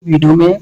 Video में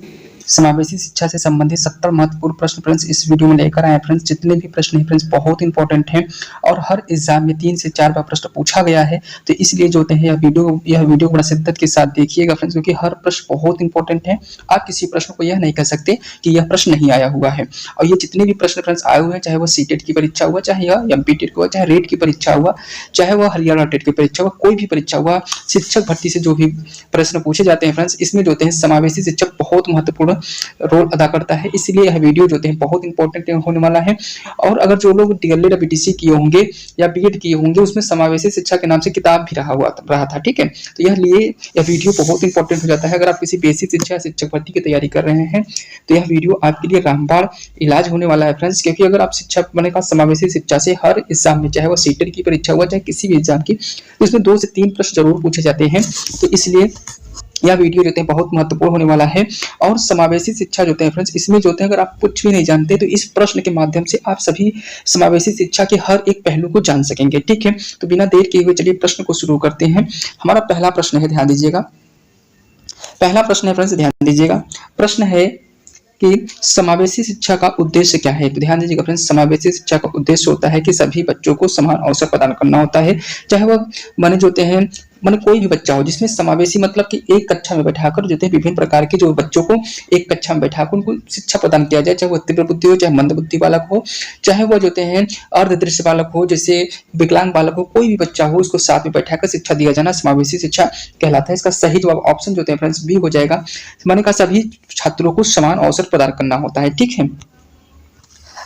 समावेशी शिक्षा से संबंधित 70 महत्वपूर्ण प्रश्न फ्रेंड्स इस वीडियो में लेकर आए फ्रेंड्स। जितने भी प्रश्न हैं फ्रेंड्स बहुत इंपॉर्टेंट हैं और हर एग्जाम में 3 से 4 बार प्रश्न पूछा गया है। तो इसलिए जो होते हैं यह वीडियो बड़ा शिद्दत के साथ देखिएगा फ्रेंड्स, क्योंकि हर प्रश्न बहुत इंपॉर्टेंट है। आप किसी प्रश्न को यह नहीं कह सकते कि यह प्रश्न नहीं आया हुआ है। और ये जितने भी प्रश्न फ्रेंड्स आए हुए हैं, चाहे वो सीटेट की परीक्षा हुआ, चाहे यह एमपीटेट हुआ, चाहे रेट की परीक्षा हुआ, चाहे वह हरियाणा टेट की परीक्षा हुआ, कोई भी परीक्षा हुआ, शिक्षक भर्ती से जो भी प्रश्न पूछे जाते हैं फ्रेंड्स, इसमें जो होते हैं समावेशी शिक्षक बहुत महत्वपूर्ण रोल अदा करता है। इसलिए यह वीडियो जो है बहुत इंपॉर्टेंट होने वाला है। और अगर जो लोग डीएलएड बीटीसी किए होंगे या बीएड किए होंगे, उसमें समावेशी शिक्षा के नाम से किताब भी रहा था, ठीक है। तो यह वीडियो बहुत इंपॉर्टेंट हो जाता है। अगर आप किसी बेसिक शिक्षा शिक्षक भर्ती की तैयारी कर रहे हैं तो यह वीडियो आपके लिए रामबाण इलाज होने वाला है फ्रेंड्स। क्योंकि अगर आप शिक्षा बने का समावेशी शिक्षा से हर एग्जाम में, चाहे वो सीटेट की परीक्षा हुआ, चाहे किसी भी एग्जाम की, तो इसमें 2 से 3 प्रश्न जरूर पूछे जाते हैं। तो इसलिए यह वीडियो जो है बहुत महत्वपूर्ण होने वाला है। और समावेशी शिक्षा जो है फ्रेंड्स, इसमें जो है अगर आप कुछ भी नहीं जानते तो इस प्रश्न के माध्यम से आप सभी समावेशी शिक्षा के हर एक पहलू को जान सकेंगे, ठीक है। तो बिना देर किए हुए चलिए प्रश्न को शुरू करते हैं। हमारा पहला प्रश्न है, ध्यान दीजिएगा। पहला प्रश्न है फ्रेंड्स, ध्यान दीजिएगा। प्रश्न है कि समावेशी शिक्षा का उद्देश्य क्या है। तो ध्यान दीजिएगा फ्रेंड्स, समावेशी शिक्षा का उद्देश्य होता है कि सभी बच्चों को समान अवसर प्रदान करना होता है। चाहे वह माने जो होते हैं माने कोई भी बच्चा हो, जिसमें समावेशी मतलब कि एक कक्षा में बैठाकर जो है विभिन्न प्रकार के जो बच्चों को एक कक्षा में बैठाकर उनको शिक्षा प्रदान किया जाए। चाहे वो तीव्र बुद्धि हो, चाहे मंद बुद्धि बालक हो, चाहे वो जो हैं अर्धदृश्य बालक हो, जैसे विकलांग बालक हो, कोई भी बच्चा हो, उसको साथ में बैठाकर शिक्षा दिया जाना समावेशी शिक्षा कहलाता है। इसका सही जवाब ऑप्शन जो है फ्रेंड्स बी हो जाएगा। मैंने कहा सभी छात्रों को समान अवसर प्रदान करना होता है, ठीक है।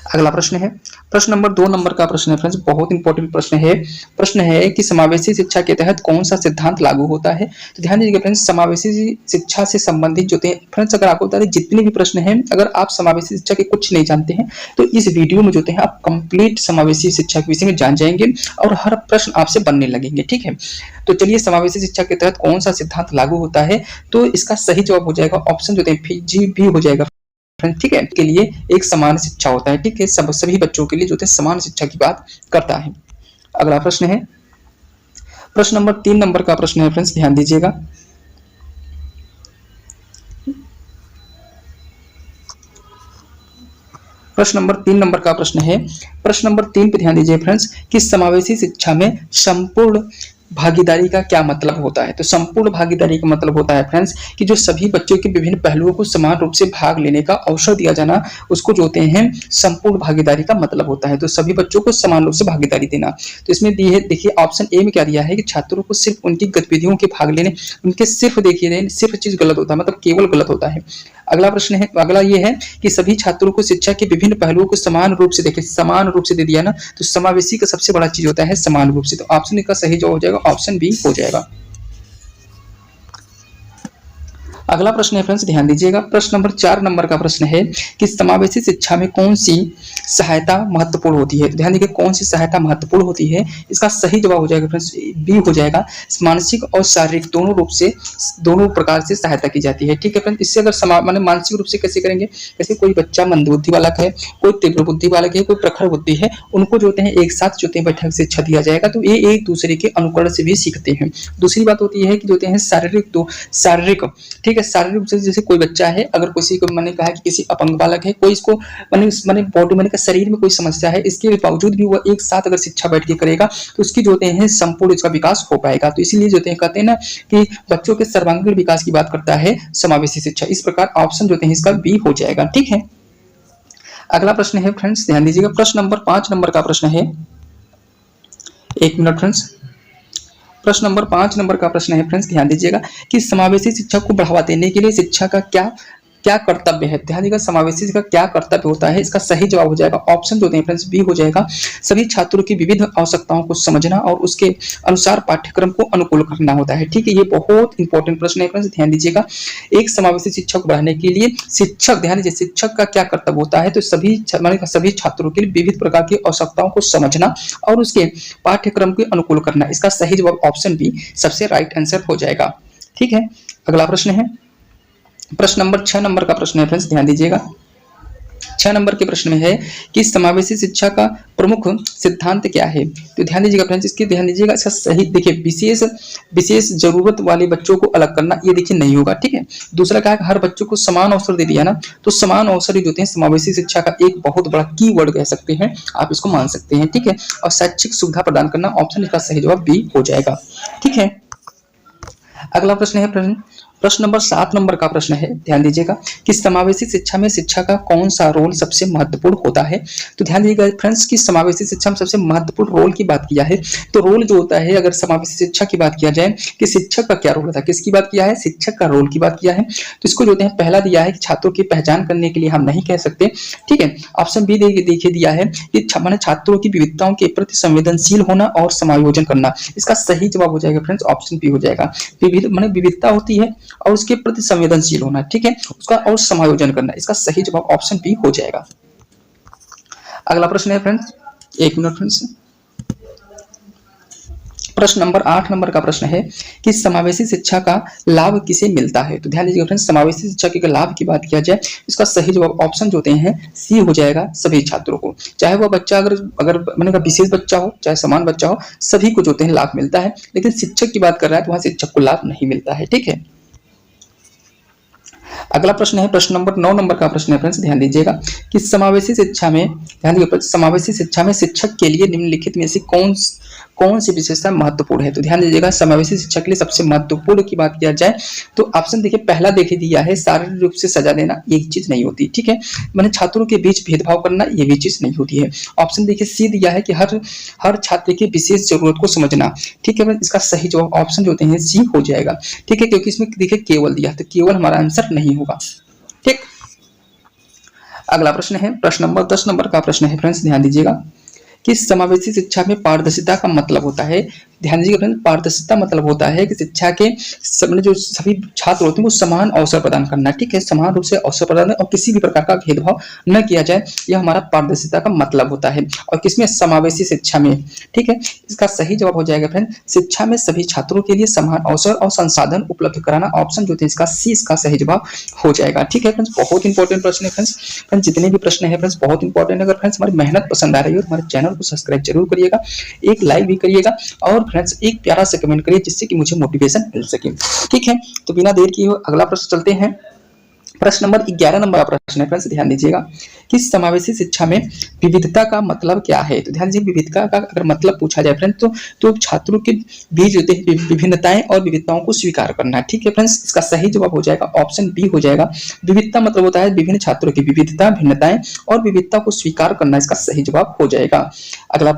अगला प्रश्न है, प्रश्न नंबर 2 नंबर का प्रश्न है फ्रेंड्स, बहुत इंपॉर्टेंट प्रश्न है। प्रश्न है कि समावेशी शिक्षा के तहत कौन सा सिद्धांत लागू होता है। तो ध्यान दीजिएगा फ्रेंड्स, समावेशी शिक्षा से संबंधित जो है फ्रेंड्स, अगर आपको बता दें जितने भी प्रश्न हैं, अगर आप समावेशी शिक्षा के कुछ नहीं जानते हैं तो इस वीडियो में जो है आप कंप्लीट समावेशी शिक्षा के विषय में जान जाएंगे और हर प्रश्न आपसे बनने लगेंगे, ठीक है। तो चलिए, समावेशी शिक्षा के तहत कौन सा सिद्धांत लागू होता है, तो इसका सही जवाब हो जाएगा ऑप्शन जो है जी भी हो जाएगा, ठीक है। के लिए एक समान शिक्षा होता है, ठीक है। सभी बच्चों के लिए जो है समान शिक्षा की बात करता है। अगला प्रश्न है, प्रश्न नंबर 3 नंबर का प्रश्न है फ्रेंड्स, ध्यान दीजिएगा। प्रश्न नंबर 3 नंबर का प्रश्न है, प्रश्न नंबर 3 पे ध्यान दीजिए फ्रेंड्स कि समावेशी शिक्षा में संपूर्ण भागीदारी का क्या मतलब होता है। तो संपूर्ण भागीदारी का मतलब होता है फ्रेंड्स कि जो सभी बच्चों के विभिन्न पहलुओं को समान रूप से भाग लेने का अवसर दिया जाना, उसको जो होते हैं संपूर्ण भागीदारी का मतलब होता है। तो सभी बच्चों को समान रूप से भागीदारी देना। तो इसमें दी है, देखिए ऑप्शन ए में क्या दिया है कि छात्रों को सिर्फ उनकी गतिविधियों के भाग लेने, उनके सिर्फ देखिए सिर्फ चीज गलत होता है, मतलब केवल गलत होता है। अगला प्रश्न है, अगला ये है कि सभी छात्रों को शिक्षा के विभिन्न पहलुओं को समान रूप से, देखिए समान रूप से दे दिया ना, तो समावेशी का सबसे बड़ा चीज होता है समान रूप से। तो ऑप्शन का सही जवाब हो जाएगा ऑप्शन बी हो जाएगा। अगला प्रश्न है फ्रेंड्स, ध्यान दीजिएगा। प्रश्न नंबर 4 नंबर का प्रश्न है कि समावेशी शिक्षा में कौन सी सहायता महत्वपूर्ण होती है। ध्यान दीजिए कौन सी सहायता महत्वपूर्ण होती है, इसका सही जवाब हो जाएगा फ्रेंड्स बी हो जाएगा। मानसिक और शारीरिक दोनों रूप से, दोनों प्रकार से सहायता की जाती है, ठीक है फ्रेंड्स। इससे अगर माने मानसिक रूप से कैसे करेंगे, जैसे कोई बच्चा मंदबुद्धि बालक है, कोई तीव्र बुद्धि बालक है, कोई प्रखर बुद्धि है, उनको जो है एक साथ जो है बैठक शिक्षा दिया जाएगा, तो ये एक दूसरे के अनुकरण से भी सीखते हैं। दूसरी बात होती है कि जो है शारीरिक, ठीक है। शारीरिक रूप से जैसे कोई बच्चा है, अगर किसी को मैंने कहा कि किसी अपंग बालक है, कोई इसको मैंने बॉडी मैंने का शरीर में कोई समस्या है, इसके बावजूद भी वह एक साथ अगर शिक्षा बैठ के करेगा तो उसकी जो है संपूर्ण इसका विकास हो पाएगा। तो इसीलिए जो है कहते हैं ना कि बच्चों के सर्वांगीण विकास की बात करता है समावेशी शिक्षा। इस प्रकार ऑप्शन जो है इसका बी हो जाएगा, ठीक है। अगला प्रश्न है फ्रेंड्स, ध्यान दीजिएगा। प्रश्न नंबर 5 नंबर का प्रश्न है, 1 मिनट फ्रेंड्स। प्रश्न नंबर 5 नंबर का प्रश्न है फ्रेंड्स, ध्यान दीजिएगा कि समावेशी शिक्षा को बढ़ावा देने के लिए शिक्षा का क्या कर्तव्य है। ध्यान दीजिएगा समावेशी का क्या कर्तव्य होता है, इसका सही जवाब हो जाएगा ऑप्शन जो है फ्रेंड्स बी हो जाएगा। सभी छात्रों की विविध आवश्यकताओं को समझना और उसके अनुसार पाठ्यक्रम को अनुकूल करना होता है, ठीक है। ये बहुत इंपॉर्टेंट प्रश्न है फ्रेंड्स, ध्यान दीजिएगा। एक समावेशी शिक्षा को बढ़ाने के लिए शिक्षक, ध्यान दीजिए शिक्षक का क्या कर्तव्य होता है, तो सभी छात्रों के लिए विविध प्रकार की आवश्यकताओं को समझना और उसके पाठ्यक्रम के अनुकूल करना। इसका सही जवाब ऑप्शन बी सबसे राइट आंसर हो जाएगा, ठीक है। अगला प्रश्न है, प्रश्न नंबर 6 नंबर का प्रश्न है फ्रेंड्स, ध्यान दीजिएगा। 6 नंबर के प्रश्न में है कि समावेशी शिक्षा का प्रमुख सिद्धांत क्या है। तो ध्यान दीजिएगा फ्रेंड्स, इसकी ध्यान दीजिएगा, इसका सही देखिए, विशेष जरूरत वाले बच्चों को अलग करना, ये देखिए नहीं होगा, ठीक है। दूसरा क्या है, हर बच्चों को समान अवसर दे दिया ना, तो समान अवसर ही होते हैं समावेशी शिक्षा का एक बहुत बड़ा कीवर्ड कह सकते हैं, आप इसको मान सकते हैं, ठीक है। और शैक्षिक सुविधा प्रदान करना, ऑप्शन इसका सही जवाब बी हो जाएगा, ठीक है। अगला प्रश्न है प्रश्न नंबर 7 नंबर का प्रश्न है, ध्यान दीजिएगा कि समावेशी शिक्षा में शिक्षा का कौन सा रोल सबसे महत्वपूर्ण होता है। तो ध्यान दीजिएगा फ्रेंड्स कि समावेशी शिक्षा में सबसे महत्वपूर्ण रोल की बात किया है, तो रोल जो होता है, अगर समावेशी शिक्षा की बात किया जाए कि शिक्षक का क्या रोल होता है, किसकी बात किया है, शिक्षक का रोल की बात किया है। तो इसको जो होते हैं पहला दिया है कि छात्रों की पहचान करने के लिए हम नहीं कह सकते, ठीक है। ऑप्शन बी देखिए दिया है कि मैंने छात्रों की विविधताओं के प्रति संवेदनशील होना और समायोजन करना, इसका सही जवाब हो जाएगा फ्रेंड्स, ऑप्शन बी हो जाएगा। विविधता होती है और उसके प्रति संवेदनशील होना, ठीक है, उसका और समायोजन करना, इसका सही जवाब ऑप्शन बी हो जाएगा। अगला प्रश्न है फ्रेंड्स, एक मिनट फ्रेंड्स, प्रश्न नंबर 8 नंबर का प्रश्न है कि समावेशी शिक्षा का लाभ किसे मिलता है। तो ध्यान दीजिएगा फ्रेंड्स, समावेशी शिक्षा के लाभ की बात किया जाए, इसका सही जवाब ऑप्शन जो होते हैं सी हो जाएगा, सभी छात्रों को, चाहे वह बच्चा अगर मैंने कहा विशेष बच्चा हो चाहे समान बच्चा हो, सभी को जो होते हैं लाभ मिलता है। लेकिन शिक्षक की बात कर रहा है तो वहां शिक्षक को लाभ नहीं मिलता है, ठीक है। अगला प्रश्न है प्रश्न नंबर 9 नंबर का प्रश्न है फ्रेंड्स, ध्यान दीजिएगा कि समावेशी शिक्षा में, ध्यान दीजिएगा, समावेशी शिक्षा में शिक्षक के लिए निम्नलिखित में से कौन सी विशेषता महत्वपूर्ण है। तो ध्यान दीजिएगा, समावेशी शिक्षा के लिए सबसे महत्वपूर्ण की बात किया जाए तो ऑप्शन देखिए पहला देखिए दिया है, शारीरिक रूप से सजा देना, ये चीज नहीं होती, ठीक है। मैंने छात्रों के बीच भेदभाव करना, ये भी चीज नहीं होती है। ऑप्शन देखिए सी दिया है कि हर छात्र की विशेष जरूरत को समझना, ठीक है। इसका सही जवाब ऑप्शन जो होते हैं सी हो जाएगा, ठीक है, क्योंकि इसमें देखिए केवल दिया, तो केवल हमारा आंसर नहीं होगा, ठीक। अगला प्रश्न है प्रश्न नंबर 10 नंबर का प्रश्न है फ्रेंड्स, ध्यान दीजिएगा कि समावेशी शिक्षा में पारदर्शिता का मतलब होता है। ध्यान दीजिएगा फ्रेंड्स, पारदर्शिता मतलब होता है कि शिक्षा के जो सभी छात्र होते हैं वो समान अवसर प्रदान करना, ठीक है, समान रूप से अवसर प्रदान और किसी भी प्रकार का भेदभाव न किया जाए, यह हमारा पारदर्शिता का मतलब होता है। और किसमें, समावेशी शिक्षा में, ठीक है। इसका सही जवाब हो जाएगा फ्रेंड, शिक्षा में सभी छात्रों के लिए समान अवसर और संसाधन उपलब्ध कराना, ऑप्शन जो थे इसका सी, इसका सही जवाब हो जाएगा, ठीक है फ्रेंड्स। बहुत इंपॉर्टेंट प्रश्न है फ्रेंड्स, जितने भी प्रश्न है फ्रेंड्स बहुत इंपॉर्टेंट है। अगर फ्रेंड्स हमारी मेहनत पसंद आ रही हो तो हमारे चैनल को सब्सक्राइब जरूर करिएगा, एक लाइक भी करिएगा और फ्रेंड्स एक प्यारा सा कमेंट करिए जिससे कि मुझे मोटिवेशन मिल सके, ठीक है। तो बिना देर किए अगला प्रश्न चलते हैं। प्रश्न नंबर 11 नंबर का प्रश्न है फ्रेंड्स, ध्यान दीजिएगा कि समावेशी शिक्षा में विविधता का मतलब क्या है। तो ध्यान दीजिए, विविधता का अगर मतलब पूछा जाए फ्रेंड्स तो छात्रों के बीच होते हैं विभिन्नताएं और विविधताओं को स्वीकार करना, ठीक है फ्रेंड्स। इसका सही जवाब हो जाएगा ऑप्शन बी हो जाएगा। विविधता मतलब होता है विभिन्न छात्रों की विविधता, भिन्नताएं और विविधता को स्वीकार करना, इसका सही जवाब हो जाएगा। अगला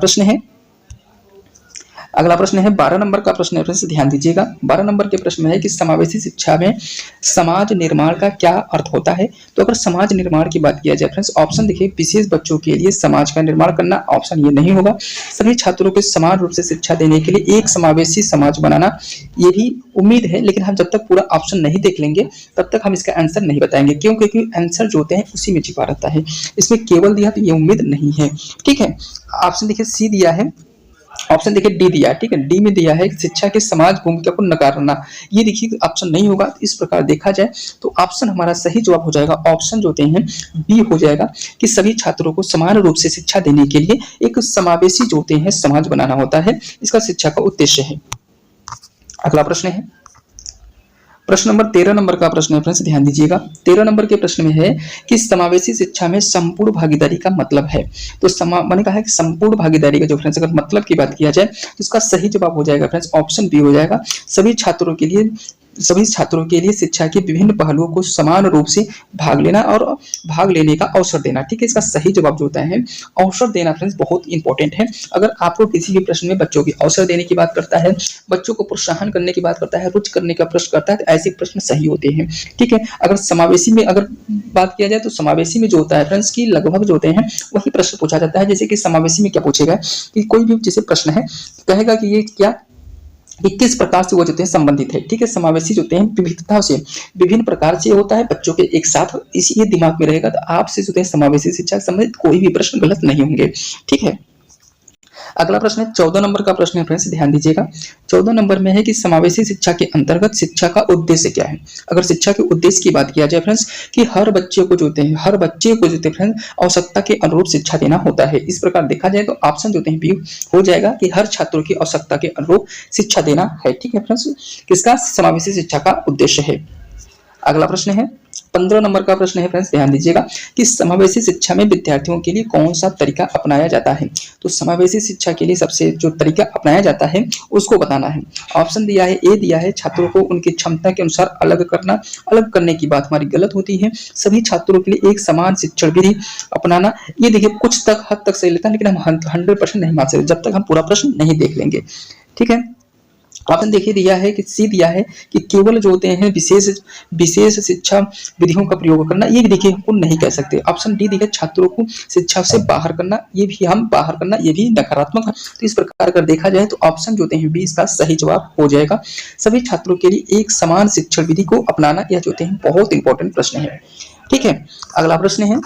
प्रश्न है 12 नंबर का प्रश्न है फ्रेंड्स, ध्यान दीजिएगा। 12 नंबर के प्रश्न में है कि समावेशी शिक्षा में समाज निर्माण का क्या अर्थ होता है। तो अगर समाज निर्माण की बात किया जाए फ्रेंड्स, ऑप्शन देखिए विशेष बच्चों के लिए समाज का निर्माण करना, ऑप्शन ये नहीं होगा। सभी छात्रों को समान रूप से शिक्षा देने के लिए एक समावेशी समाज बनाना, ये भी उम्मीद है, लेकिन हम जब तक पूरा ऑप्शन नहीं देख लेंगे तब तक हम इसका आंसर नहीं बताएंगे, क्यों, क्योंकि आंसर जो होते हैं उसी में छिपा रहता है। इसमें केवल दिया तो ये उम्मीद नहीं है, ठीक है। ऑप्शन देखिए सी दिया है, ऑप्शन देखिए डी दिया है, ठीक है। डी में दिया है शिक्षा के समाज भूमिका को नकारना, ये देखिए ऑप्शन नहीं होगा। इस प्रकार देखा जाए तो ऑप्शन हमारा सही जवाब हो जाएगा, ऑप्शन जो होते हैं बी हो जाएगा कि सभी छात्रों को समान रूप से शिक्षा देने के लिए एक समावेशी जो होते हैं समाज बनाना होता है, इसका शिक्षा का उद्देश्य है। अगला प्रश्न है प्रश्न नंबर 13 नंबर का प्रश्न है फ्रेंड्स, ध्यान दीजिएगा। 13 नंबर के प्रश्न में है कि समावेशी शिक्षा में संपूर्ण भागीदारी का मतलब है। तो मैंने कहा है कि संपूर्ण भागीदारी का जो फ्रेंड्स अगर मतलब की बात किया जाए तो इसका सही जवाब हो जाएगा फ्रेंड्स, ऑप्शन बी हो जाएगा। सभी छात्रों के लिए शिक्षा के विभिन्न पहलुओं को समान रूप से भाग लेना और भाग लेने का अवसर देना, ठीक है। इसका सही जवाब जो होता है अवसर देना फ्रेंड्स बहुत इंपॉर्टेंट है। अगर आपको किसी भी प्रश्न में बच्चों की अवसर देने की बात करता है, बच्चों को प्रोत्साहन करने की बात करता है, रुचि करने का प्रश्न करता है, तो ऐसे प्रश्न सही होते हैं, ठीक है। अगर समावेशी में अगर बात किया जाए तो समावेशी में जो होता है फ्रेंड्स की लगभग जो होते हैं वही प्रश्न पूछा जाता है। जैसे कि समावेशी में क्या पूछेगा कि कोई भी जैसे प्रश्न है कहेगा कि ये क्या कि किस प्रकार से वो जो है संबंधित है, ठीक है। समावेशी जो होते हैं विविधता से विभिन्न प्रकार से होता है बच्चों के एक साथ, इसलिए दिमाग में रहेगा तो आपसे जो है समावेशी शिक्षा से संबंधित कोई भी प्रश्न गलत नहीं होंगे, ठीक है। अगला प्रश्न है 14 नंबर का प्रश्न है फ्रेंड्स, ध्यान दीजिएगा। 14 नंबर में है कि समावेशी शिक्षा के अंतर्गत शिक्षा का उद्देश्य क्या है। अगर शिक्षा के उद्देश्य की बात किया जाए फ्रेंड्स, कि हर बच्चे को जो है फ्रेंड्स आवश्यकता के अनुरूप शिक्षा देना होता है। इस प्रकार देखा जाए तो ऑप्शन जो है बी हो जाएगा कि हर छात्रों की आवश्यकता के अनुरूप शिक्षा देना है। ठीक है फ्रेंड्स, किसका समावेशी शिक्षा का उद्देश्य है। अगला प्रश्न है 15 नंबर का प्रश्न है फ्रेंड्स, ध्यान दीजिएगा कि समावेशी शिक्षा में विद्यार्थियों के लिए कौन सा तरीका अपनाया जाता है। तो समावेशी शिक्षा के लिए सबसे जो तरीका अपनाया जाता है उसको बताना है। ऑप्शन दिया है, ए दिया है छात्रों को उनकी क्षमता के अनुसार अलग करने की बात हमारी गलत होती है। सभी छात्रों के लिए एक समान शिक्षण विधि अपनाना, ये देखिए कुछ हद तक सही लेता है, लेकिन हम 100% नहीं मान सकते जब तक हम पूरा प्रश्न नहीं देख लेंगे। ठीक है, ऑप्शन देखिए दिया है कि सी दिया है कि केवल जो होते हैं विशेष शिक्षा विधियों का प्रयोग करना, ये देखिए हमको नहीं कह सकते। ऑप्शन डी दिया छात्रों को शिक्षा से बाहर करना, ये भी हम बाहर करना, ये भी नकारात्मक है। तो इस प्रकार अगर देखा जाए तो ऑप्शन जो होते हैं बी इसका सही जवाब हो जाएगा। सभी छात्रों के लिए एक समान शिक्षण विधि को अपनाना, यह जो होते हैं बहुत इंपॉर्टेंट प्रश्न है। ठीक है, अगला प्रश्न है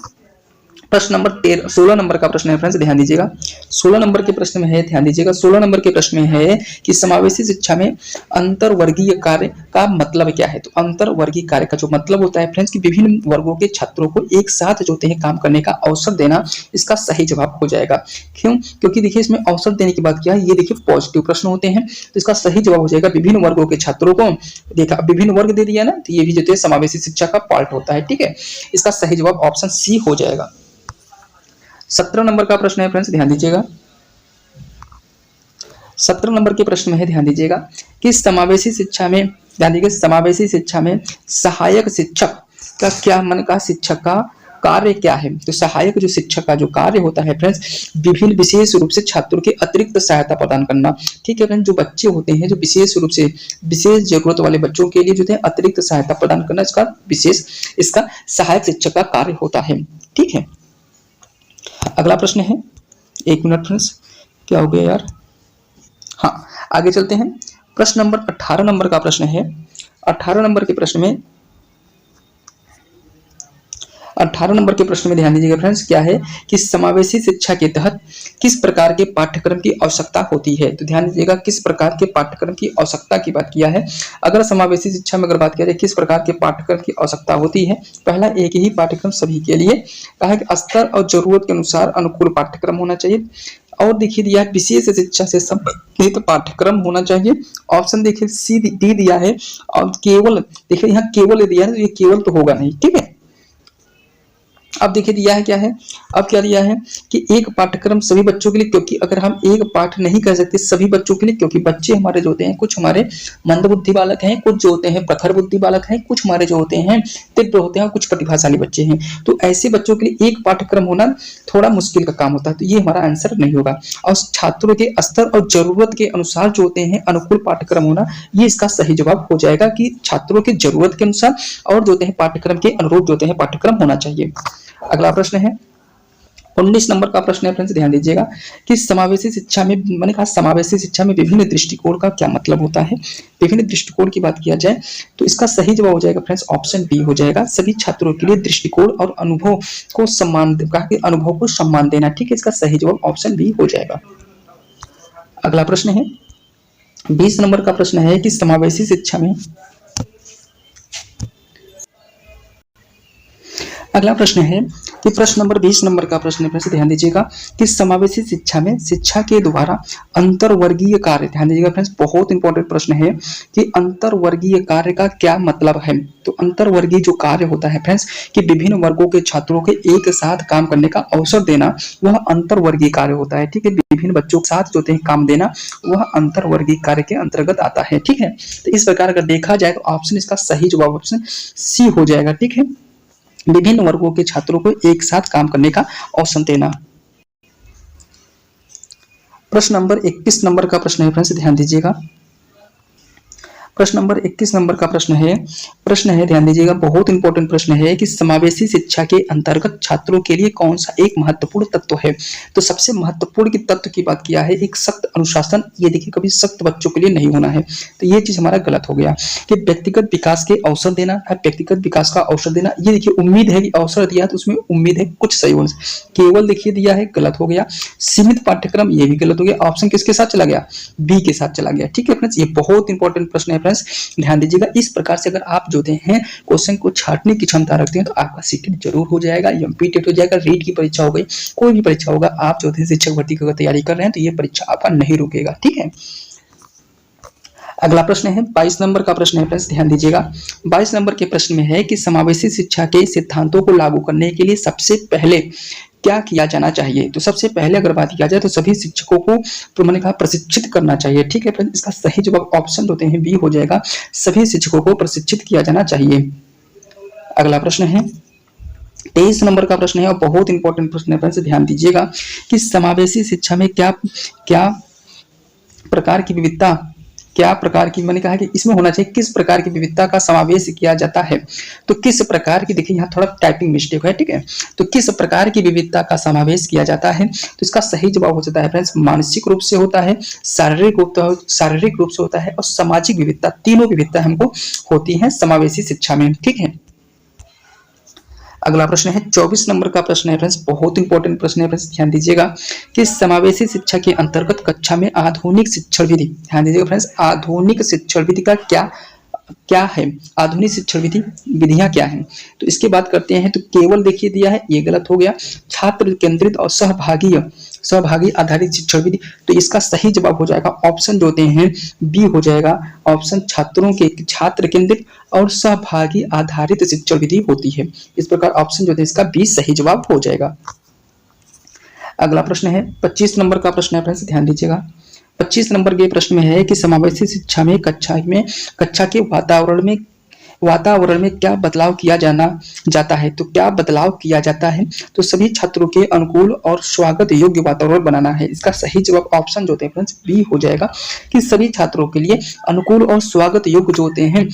प्रश्न नंबर 16 नंबर का प्रश्न है फ्रेंड्स, ध्यान दीजिएगा। 16 नंबर के प्रश्न में है, ध्यान दीजिएगा, 16 नंबर के प्रश्न में है कि समावेशी शिक्षा में अंतरवर्गीय कार्य का मतलब क्या है। तो अंतरवर्गीय कार्य का जो मतलब होता है फ्रेंड्स कि विभिन्न वर्गों के छात्रों को एक साथ जो हैं काम करने का अवसर देना, इसका सही जवाब हो जाएगा। क्यों? क्योंकि देखिए इसमें अवसर देने की बात क्या है, ये देखिए पॉजिटिव प्रश्न होते हैं, तो इसका सही जवाब हो जाएगा विभिन्न वर्गों के छात्रों को। देखा विभिन्न वर्ग दे दिया ना, तो ये भी जो है समावेशी शिक्षा का पार्ट होता है। ठीक है, इसका सही जवाब ऑप्शन सी हो जाएगा। 17 नंबर का प्रश्न है फ्रेंड्स, ध्यान दीजिएगा। 17 नंबर के प्रश्न में है, ध्यान दीजिएगा कि समावेशी शिक्षा में, ध्यान दीजिएगा, समावेशी शिक्षा में सहायक शिक्षक का क्या मन का शिक्षक का कार्य क्या है। तो सहायक जो शिक्षक का जो कार्य होता है फ्रेंड्स, विभिन्न विशेष रूप से छात्रों के अतिरिक्त सहायता प्रदान करना। ठीक है फ्रेंड्स, जो बच्चे होते हैं जो विशेष रूप से विशेष जरूरत वाले बच्चों के लिए जो है अतिरिक्त सहायता प्रदान करना, इसका सहायक शिक्षक का कार्य होता है। ठीक है, अगला प्रश्न है, एक मिनट फ्रेंड्स, क्या हो गया यार। हाँ, आगे चलते हैं। प्रश्न नंबर 18 नंबर का प्रश्न है। 18 नंबर के प्रश्न में 18 नंबर के प्रश्न में ध्यान दीजिएगा फ्रेंड्स, क्या है कि समावेशी शिक्षा के तहत किस प्रकार के पाठ्यक्रम की आवश्यकता होती है। तो ध्यान दीजिएगा किस प्रकार के पाठ्यक्रम की आवश्यकता की बात किया है। अगर समावेशी शिक्षा में अगर बात किया जाए किस प्रकार के पाठ्यक्रम की आवश्यकता होती है, पहला एक ही पाठ्यक्रम सभी के लिए, कहा कि स्तर और जरूरत के अनुसार अनुकूल पाठ्यक्रम होना चाहिए, और देखिए दिया है विशेष शिक्षा से संबंधित पाठ्यक्रम होना चाहिए। ऑप्शन देखिए सी डी दिया है, और केवल देखिए यहाँ केवल दिया है, तो ये केवल तो होगा नहीं। ठीक है, अब देखिए दिया है क्या है, अब क्या दिया है कि एक पाठ्यक्रम सभी बच्चों के लिए, क्योंकि अगर हम एक पाठ नहीं कर सकते सभी बच्चों के लिए, क्योंकि बच्चे हमारे जो होते हैं कुछ हमारे मंदबुद्धि बालक हैं, कुछ जो होते हैं प्रखर बुद्धि बालक हैं, कुछ हमारे जो होते हैं तीव्र होते हैं, कुछ प्रतिभाशाली बच्चे हैं। तो ऐसे बच्चों के लिए एक पाठ्यक्रम होना थोड़ा मुश्किल का काम होता है, तो ये हमारा आंसर नहीं होगा। और छात्रों के स्तर और जरूरत के अनुसार जो होते हैं अनुकूल पाठ्यक्रम होना, ये इसका सही जवाब हो जाएगा कि छात्रों की जरूरत के अनुसार और जो होते हैं पाठ्यक्रम के अनुरूप जो होते हैं पाठ्यक्रम होना चाहिए। अगला प्रश्न है 19 नंबर का प्रश्न है फ्रेंड्स, ध्यान दीजिएगा कि समावेशी शिक्षा में, मैंने कहा समावेशी शिक्षा में विभिन्न दृष्टिकोण का क्या मतलब होता है। विभिन्न दृष्टिकोण की बात किया जाए तो इसका सही जवाब हो जाएगा फ्रेंड्स ऑप्शन बी हो जाएगा, सभी छात्रों के लिए दृष्टिकोण और अनुभव को सम्मान, कहा कि अनुभव को सम्मान देना। ठीक है, इसका सही जवाब ऑप्शन बी हो जाएगा। अगला प्रश्न है 20 नंबर का प्रश्न है कि समावेशी शिक्षा में, अगला प्रश्न है कि प्रश्न नंबर 20 नंबर का प्रश्न है, ध्यान दीजिएगा कि समावेशी शिक्षा में शिक्षा के द्वारा अंतरवर्गीय कार्य, ध्यान दीजिएगा फ्रेंड्स बहुत इंपॉर्टेंट प्रश्न है कि अंतरवर्गीय कार्य का क्या मतलब है। तो अंतरवर्गीय जो कार्य होता है फ्रेंड्स कि विभिन्न वर्गों के छात्रों के एक साथ काम करने का अवसर देना, वह अंतरवर्गीय कार्य होता है। ठीक है, विभिन्न बच्चों के साथ जो होते हैं काम देना, वह अंतरवर्गीय कार्य के अंतर्गत आता है। ठीक है, तो इस प्रकार अगर देखा जाए तो ऑप्शन इसका सही जवाब ऑप्शन सी हो जाएगा। ठीक है, विभिन्न वर्गों के छात्रों को एक साथ काम करने का अवसर देना। प्रश्न नंबर 21 नंबर का प्रश्न है फ्रेंड्स, ध्यान दीजिएगा। प्रश्न नंबर 21 नंबर का प्रश्न है ध्यान दीजिएगा, बहुत इंपॉर्टेंट प्रश्न है कि समावेशी शिक्षा के अंतर्गत छात्रों के लिए कौन सा एक महत्वपूर्ण तत्व है। तो सबसे महत्वपूर्ण की तत्व की बात किया है एक सख्त अनुशासन। ये देखिए कभी सख्त बच्चों के लिए नहीं होना है, तो ये चीज हमारा गलत हो गया। कि व्यक्तिगत विकास के अवसर देना है, व्यक्तिगत विकास का अवसर देना, ये देखिए उम्मीद है कि अवसर दिया तो उसमें उम्मीद है कुछ सही होने से, केवल देखिए दिया है, गलत हो गया। सीमित पाठ्यक्रम, ये भी गलत हो गया। ऑप्शन किसके साथ चला गया, बी के साथ चला गया। ठीक है फ्रेंड्स, ये बहुत इंपॉर्टेंट प्रश्न है फ्रेंड्स, ध्यान दीजिएगा। इस प्रकार से अगर आप जो हैं क्वेश्चन को छांटने की क्षमता रखते हैं तो आपका सीटेट जरूर हो जाएगा, एमपी टेट हो जाएगा, रीट की परीक्षा हो गई, कोई भी परीक्षा होगा, आप जो है शिक्षक भर्ती की तैयारी कर रहे हैं तो ये परीक्षा आपका नहीं रुकेगा। ठीक है, अगला प्रश्न है 22 नंबर का प्रश्न है फ्रेंड्स, ध्यान दीजिएगा। 22 नंबर के प्रश्न में है कि समावेशी शिक्षा के सिद्धांतों को लागू करने के लिए सबसे पहले क्या किया जाना चाहिए। तो सबसे पहले अगर बात किया जाए तो सभी शिक्षकों को तो मैंने कहा प्रशिक्षित करना चाहिए। ठीक है फ्रेंड्स, इसका सही जवाब ऑप्शन होते हैं बी हो जाएगा, सभी शिक्षकों को प्रशिक्षित किया जाना चाहिए। अगला प्रश्न है 23 नंबर का प्रश्न है और बहुत इंपॉर्टेंट प्रश्न है फ्रेंड्स, ध्यान दीजिएगा कि समावेशी शिक्षा में क्या प्रकार की विविधता, क्या प्रकार की, मैंने कहा कि इसमें होना चाहिए किस प्रकार की विविधता का समावेश किया जाता है। तो किस प्रकार की, देखिए यहाँ थोड़ा टाइपिंग मिस्टेक है। ठीक है, तो किस प्रकार की विविधता का समावेश किया जाता है। तो इसका सही जवाब हो जाता है फ्रेंड्स, मानसिक रूप से होता है, शारीरिक रूप से होता है और सामाजिक विविधता, तीनों विविधता हमको होती है समावेशी शिक्षा में। ठीक है, अगला प्रश्न है 24 नंबर का प्रश्न है फ्रेंड्स, बहुत इंपॉर्टेंट प्रश्न है फ्रेंड्स, ध्यान दीजिएगा कि समावेशी शिक्षा के अंतर्गत कक्षा में आधुनिक शिक्षण विधि, ध्यान दीजिएगा फ्रेंड्स, आधुनिक शिक्षण विधि का क्या है, आधुनिक शिक्षण विधियां क्या हैं। तो इसके बात करते हैं तो केवल देखिए दिया है, ये गलत हो गया। छात्र केंद्रित और सहभागी आधारित शिक्षण विधि, तो इसका सही जवाब हो जाएगा ऑप्शन जो होते हैं बी हो जाएगा, ऑप्शन छात्र केंद्रित और सहभागी आधारित शिक्षण विधि होती है। इस प्रकार ऑप्शन जो है इसका बी सही जवाब हो जाएगा। अगला प्रश्न है 25 नंबर का प्रश्न है फ्रेंड्स, ध्यान दीजिएगा। 25 नंबर के प्रश्न में है कि समावेशी शिक्षा में कक्षा के वातावरण में क्या बदलाव किया जाता है। तो क्या बदलाव किया जाता है, तो सभी छात्रों के अनुकूल और स्वागत योग्य वातावरण बनाना है। इसका सही जवाब ऑप्शन जो होते हैं फ्रेंड्स बी हो जाएगा कि सभी छात्रों के लिए अनुकूल और स्वागत योग्य जो होते हैं,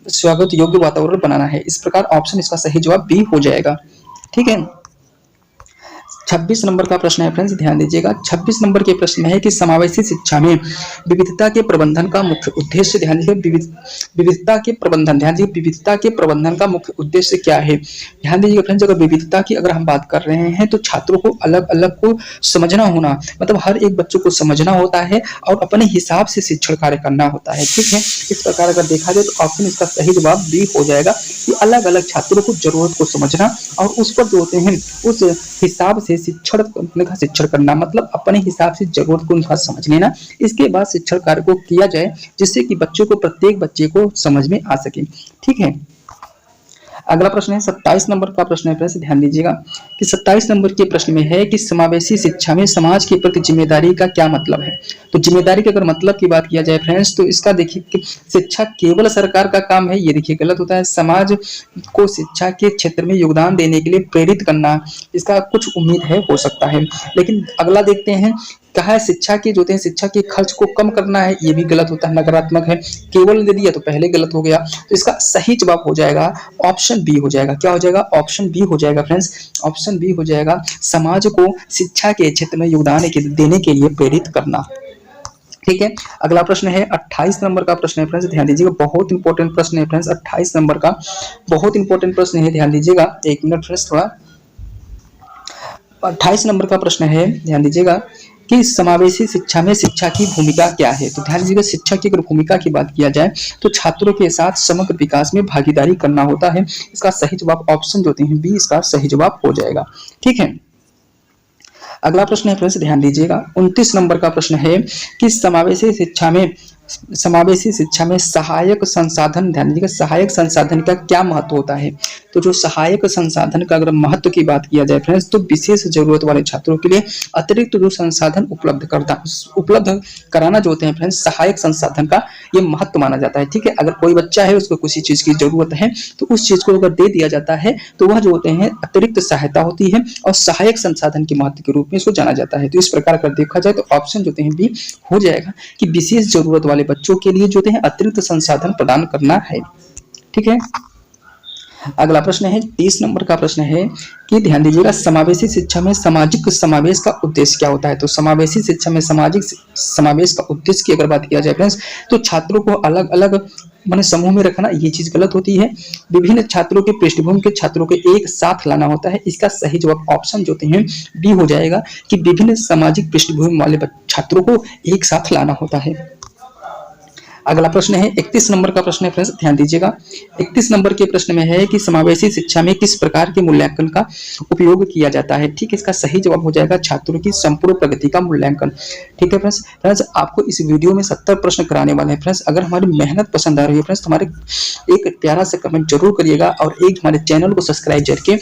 स्वागत योग्य वातावरण बनाना है। इस प्रकार ऑप्शन इसका सही जवाब बी हो जाएगा। ठीक है, 26 नंबर का प्रश्न है फ्रेंड्स, ध्यान दीजिएगा। 26 नंबर के प्रश्न में है कि समावेशी शिक्षा में विविधता के प्रबंधन का मुख्य उद्देश्य, ध्यान दीजिए विविधता के प्रबंधन, ध्यान दीजिए विविधता के प्रबंधन का मुख्य उद्देश्य क्या है। ध्यान दीजिए फ्रेंड्स, अगर विविधता की अगर हम बात कर रहे हैं तो छात्रों को अलग अलग को समझना होना, मतलब हर एक बच्चों को समझना होता है और अपने हिसाब से शिक्षण कार्य करना होता है। ठीक है, इस प्रकार अगर देखा जाए तो ऑप्शन इसका सही जवाब बी हो जाएगा कि अलग अलग छात्रों को जरूरत को समझना और उस पर जो होते हैं उस हिसाब से शिक्षण करना, मतलब अपने हिसाब से जरूरत को अनुसार समझ लेना, इसके बाद शिक्षण कार्य को किया जाए जिससे कि प्रत्येक बच्चे को समझ में आ सके। ठीक है, अगला प्रश्न है 27 नंबर का प्रश्न है फ्रेंड्स, ध्यान दीजिएगा कि 27 नंबर के प्रश्न में है कि समावेशी शिक्षा में समाज के प्रति जिम्मेदारी का क्या मतलब है। तो जिम्मेदारी के अगर मतलब की बात किया जाए फ्रेंड्स तो इसका देखिए कि शिक्षा केवल सरकार का काम है, ये देखिए गलत होता है। समाज को शिक्षा के क्षेत्र में योगदान देने के लिए प्रेरित करना, इसका कुछ उम्मीद है हो सकता है। लेकिन अगला देखते हैं, कहा है शिक्षा के जो हैं शिक्षा के खर्च को कम करना है, ये भी गलत होता है, नकारात्मक है। केवल दे दिया तो पहले गलत हो गया, तो इसका सही जवाब हो जाएगा ऑप्शन बी हो जाएगा। क्या हो जाएगा, ऑप्शन बी हो जाएगा फ्रेंड्स, ऑप्शन बी हो जाएगा, समाज को शिक्षा के क्षेत्र में योगदान देने के लिए प्रेरित करना। ठीक है, अगला प्रश्न है 28 नंबर का प्रश्न है फ्रेंड्स, ध्यान दीजिएगा, बहुत इंपॉर्टेंट प्रश्न है फ्रेंड्स, 28 नंबर का बहुत इंपॉर्टेंट प्रश्न है, ध्यान दीजिएगा। एक मिनट फ्रेंड्स, थोड़ा 28 नंबर का प्रश्न है, ध्यान दीजिएगा कि समावेशी शिक्षा में शिक्षा की भूमिका क्या है। तो ध्यान दीजिएगा, शिक्षा की अगर भूमिका की बात किया जाए तो छात्रों के साथ समग्र विकास में भागीदारी करना होता है। इसका सही जवाब ऑप्शन जो होते हैं बी, इसका सही जवाब हो जाएगा। ठीक है, अगला प्रश्न है फ्रेंड्स, ध्यान दीजिएगा 29 नंबर का प्रश्न है कि समावेशी शिक्षा में सहायक संसाधन, ध्यान दीजिएगा, सहायक संसाधन का क्या महत्व होता है। तो जो सहायक संसाधन का अगर महत्व की बात किया जाए फ्रेंड्स तो विशेष जरूरत वाले छात्रों के लिए अतिरिक्त जो संसाधन उपलब्ध कराना जो होते हैं फ्रेंड्स, सहायक संसाधन का ये महत्व माना जाता है। ठीक है, अगर कोई बच्चा है उसको किसी चीज की जरूरत है तो उस चीज को अगर दे दिया जाता है तो वह जो होते हैं अतिरिक्त सहायता होती है और सहायक संसाधन के महत्व के रूप में इसको जाना जाता है। तो इस प्रकार अगर देखा जाए तो ऑप्शन जो होते हैं बी हो जाएगा कि विशेष जरूरत वाले वाले बच्चों के लिए जो है अतिरिक्त संसाधन प्रदान करना है। ठीक है, अगला प्रश्न है 30 नंबर का प्रश्न है कि ध्यान दीजिएगा, समावेशी शिक्षा में सामाजिक समावेश का उद्देश्य क्या होता है। तो समावेशी शिक्षा में सामाजिक समावेश का उद्देश्य की अगर बात किया जाए फ्रेंड्स, तो छात्रों को अलग अलग माने समूह में रखना, ये चीज गलत होती है। विभिन्न छात्रों के पृष्ठभूमि के छात्रों को एक साथ लाना होता है। इसका सही जवाब ऑप्शन जो हैं बी हो जाएगा कि विभिन्न सामाजिक पृष्ठभूमि वाले छात्रों को एक साथ लाना होता है। अगला प्रश्न है 31 नंबर का प्रश्न है फ्रेंड्स, ध्यान दीजिएगा। 31 नंबर के प्रश्न में है कि समावेशी शिक्षा में किस प्रकार के मूल्यांकन का उपयोग किया जाता है। ठीक है, इसका सही जवाब हो जाएगा छात्रों की संपूर्ण प्रगति का मूल्यांकन। ठीक है फ्रेंड्स, आपको इस वीडियो में 70 प्रश्न कराने वाले हैं फ्रेंड्स। अगर हमारी मेहनत पसंद आ रही है फ्रेंड्स, तो हमारे एक प्यारा सा कमेंट जरूर करिएगा और एक हमारे चैनल को सब्सक्राइब करके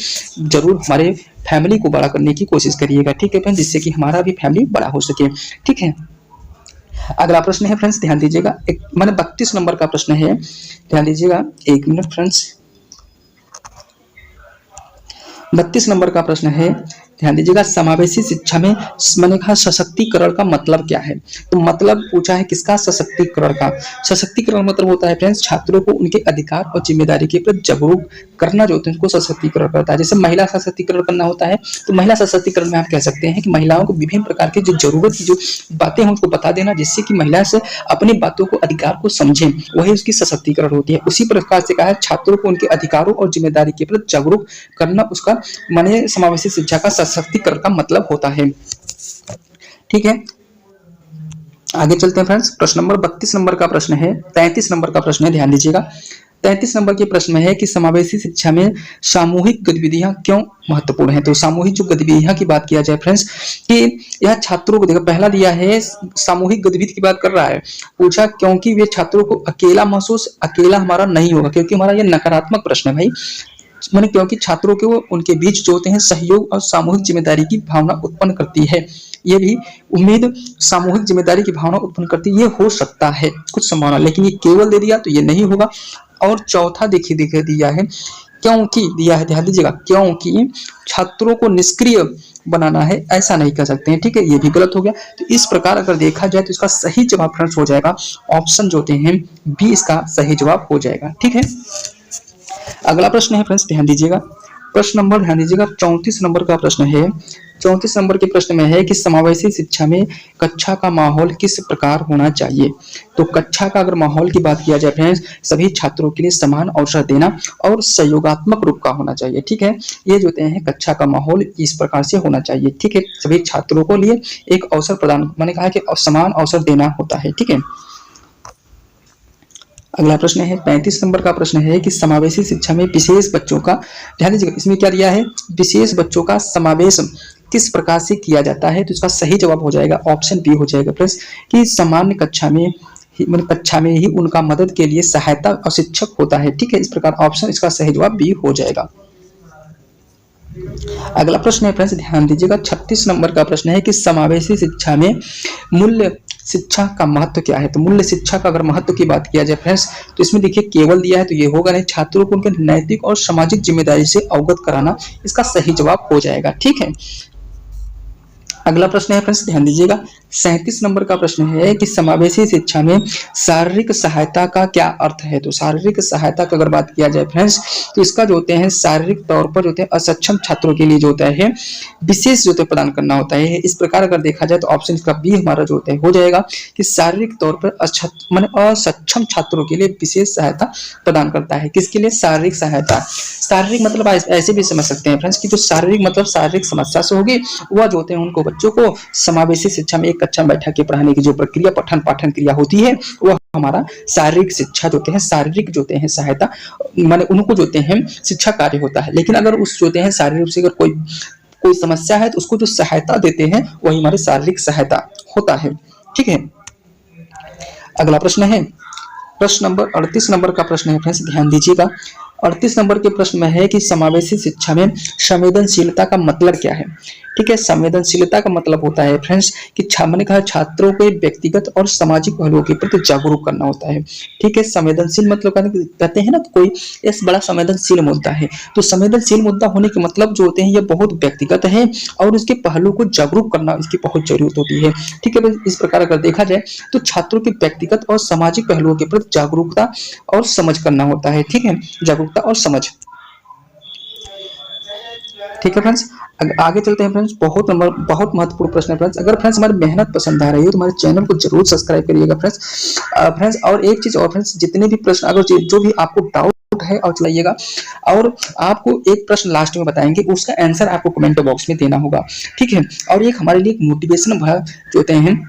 जरूर हमारे फैमिली को बड़ा करने की कोशिश करिएगा। ठीक है फ्रेंड्स, जिससे कि हमारा भी फैमिली बड़ा हो सके। ठीक है, अगला प्रश्न है फ्रेंड्स, ध्यान दीजिएगा, एक माने 32 नंबर का प्रश्न है, ध्यान दीजिएगा, एक मिनट फ्रेंड्स। 32 नंबर का प्रश्न है, ध्यान दीजिएगा, समावेशी शिक्षा में मैंने कहा सशक्तिकरण का मतलब क्या है। तो मतलब पूछा है किसका, सशक्तिकरण का। सशक्तिकरण मतलब होता है फ्रेंड्स छात्रों को उनके अधिकार और जिम्मेदारी के प्रति जागरूक करना, जो होता है उनको सशक्तिकरण करता है। जैसे महिला सशक्तिकरण करना होता है, तो महिला सशक्तिकरण में आप कह सकते हैं कि महिलाओं को विभिन्न प्रकार की जो जरूरत की जो बातें हैं उनको बता देना, जिससे कि महिला से अपनी बातों को अधिकार को समझे, वही उसकी सशक्तिकरण होती है। उसी प्रकार से कहा है छात्रों को उनके अधिकारों और जिम्मेदारी के प्रति जागरूक करना, उसका माने समावेशी शिक्षा का सशक्तिकरण का मतलब होता है। ठीक है, आगे चलते हैं फ्रेंड्स। प्रश्न नंबर 32 नंबर का प्रश्न है, 33 नंबर का प्रश्न है, ध्यान दीजिएगा। 33 नंबर के प्रश्न में है कि समावेशी शिक्षा में सामूहिक गतिविधियां क्यों महत्वपूर्ण है। तो सामूहिक जो गतिविधियां की बात किया जाए फ्रेंड्स, कि यह छात्रों को देखो, पहला दिया है सामूहिक गतिविधि की बात कर रहा है, पूछा क्योंकि वे छात्रों को अकेला महसूस, अकेला हमारा नहीं होगा, क्योंकि हमारा यह नकारात्मक प्रश्न है भाई, माने क्योंकि छात्रों के वो उनके बीच जो होते हैं सहयोग और सामूहिक जिम्मेदारी की भावना उत्पन्न करती है। ये भी उम्मीद सामूहिक जिम्मेदारी की भावना उत्पन्न करती है, ये हो सकता है कुछ संभावना, लेकिन ये केवल दे दिया तो ये नहीं होगा। और चौथा देखिए दिया है क्योंकि दिया है, ध्यान दीजिएगा, क्योंकि छात्रों को निष्क्रिय बनाना है, ऐसा नहीं कह सकते हैं। ठीक है, ये भी गलत हो गया। तो इस प्रकार अगर देखा जाए तो इसका सही जवाब फ्रेंड्स हो जाएगा ऑप्शन जो होते हैं बी, इसका सही जवाब हो जाएगा। ठीक है, अगला प्रश्न है फ्रेंड्स, ध्यान दीजिएगा, प्रश्न नंबर ध्यान दीजिएगा 34 नंबर का प्रश्न है। 34 नंबर के प्रश्न में है कि समावेशी शिक्षा में कक्षा का माहौल किस प्रकार होना चाहिए। तो कक्षा का अगर माहौल की बात किया जाए फ्रेंड्स, सभी छात्रों के लिए समान अवसर देना और सहयोगात्मक रूप का होना चाहिए। ठीक है, ये जो हैं कक्षा का माहौल इस प्रकार से होना चाहिए। ठीक है, सभी छात्रों को लिए एक अवसर प्रदान, मैंने कहा कि समान अवसर देना होता है। ठीक है, अगला प्रश्न है 35 नंबर का प्रश्न है कि समावेशी शिक्षा में विशेष बच्चों का, ध्यान दीजिएगा, इसमें क्या दिया है, विशेष बच्चों का समावेश किस प्रकार से किया जाता है। तो इसका सही जवाब हो जाएगा ऑप्शन बी हो जाएगा फ्रेंड्स, कि सामान्य कक्षा में ही उनका मदद के लिए सहायता और शिक्षक होता है। ठीक है, इस प्रकार ऑप्शन इसका सही जवाब बी हो जाएगा। अगला प्रश्न है फ्रेंड्स, ध्यान दीजिएगा, 36 नंबर का प्रश्न है कि समावेशी शिक्षा में मूल्य शिक्षा का महत्व क्या है। तो मूल्य शिक्षा का अगर महत्व की बात किया जाए फ्रेंड्स, तो इसमें देखिए केवल दिया है तो ये होगा नहीं, छात्रों को उनके नैतिक और सामाजिक जिम्मेदारी से अवगत कराना, इसका सही जवाब हो जाएगा। ठीक है, अगला प्रश्न है फ्रेंड्स, ध्यान दीजिएगा, 37 नंबर का प्रश्न है कि समावेशी शिक्षा में शारीरिक सहायता का क्या अर्थ है। तो शारीरिक सहायता की अगर बात किया जाए फ्रेंड्स, तो इसका जो होते हैं शारीरिक तौर पर जो होते हैं असक्षम छात्रों के लिए जो होता है विशेष जो प्रदान करना होता है। इस प्रकार अगर देखा जाए तो ऑप्शन इसका बी हमारा जो होता है हो जाएगा कि शारीरिक तौर पर असक्षम छात्रों के लिए विशेष सहायता प्रदान करता है। किसके लिए, शारीरिक सहायता। शारीरिक मतलब ऐसे भी समझ सकते हैं फ्रेंड्स कि जो शारीरिक मतलब शारीरिक समस्या से होगी, वह जो होते हैं उनको बच्चों को समावेशी शिक्षा में एक कक्षा में बैठा के पढ़ाने की जो प्रक्रिया पठन पाठन क्रिया होती है, वह हमारा शारीरिक शिक्षा जो होते हैं, शारीरिक जो होते हैं सहायता, माने उनको जो होते हैं शिक्षा कार्य होता है। लेकिन अगर उस जो होते हैं शारीरिक रूप से अगर कोई समस्या है तो उसको जो सहायता देते हैं वही हमारी शारीरिक सहायता होता है। ठीक है, अगला प्रश्न है प्रश्न नंबर 38 नंबर का प्रश्न है फ्रेंड्स, ध्यान दीजिएगा। 38 नंबर के प्रश्न में है कि समावेशी शिक्षा में संवेदनशीलता का मतलब क्या है। ठीक है। संवेदनशीलता का मतलब होता है फ्रेंड्स कि मैंने कहा छात्रों के व्यक्तिगत और सामाजिक पहलुओं के प्रति जागरूक करना होता है। ठीक है। संवेदनशील मतलब कहते हैं ना कोई इस बड़ा संवेदनशील मुद्दा है, तो संवेदनशील मुद्दा होने के मतलब जो होते हैं ये बहुत व्यक्तिगत है और इसके पहलू को जागरूक करना इसकी बहुत जरूरत होती है। ठीक है। इस प्रकार अगर देखा जाए तो छात्रों के व्यक्तिगत और सामाजिक पहलुओं के प्रति जागरूकता और समझ करना होता है। ठीक है। जागरूकता और समझ। ठीक है फ्रेंड्स, आगे चलते हैं फ्रेंड्स। बहुत महत्वपूर्ण प्रश्न है फ्रेंड्स। अगर फ्रेंड्स हमारी मेहनत पसंद आ रही है तो हमारे चैनल को जरूर सब्सक्राइब करिएगा फ्रेंड्स। और एक चीज और फ्रेंड्स, जितने भी प्रश्न अगर जो भी आपको डाउट है और चलाइएगा, और आपको एक प्रश्न लास्ट में बताएंगे, उसका आंसर आपको कमेंट बॉक्स में देना होगा। ठीक है। और एक हमारे लिए मोटिवेशन जो होते हैं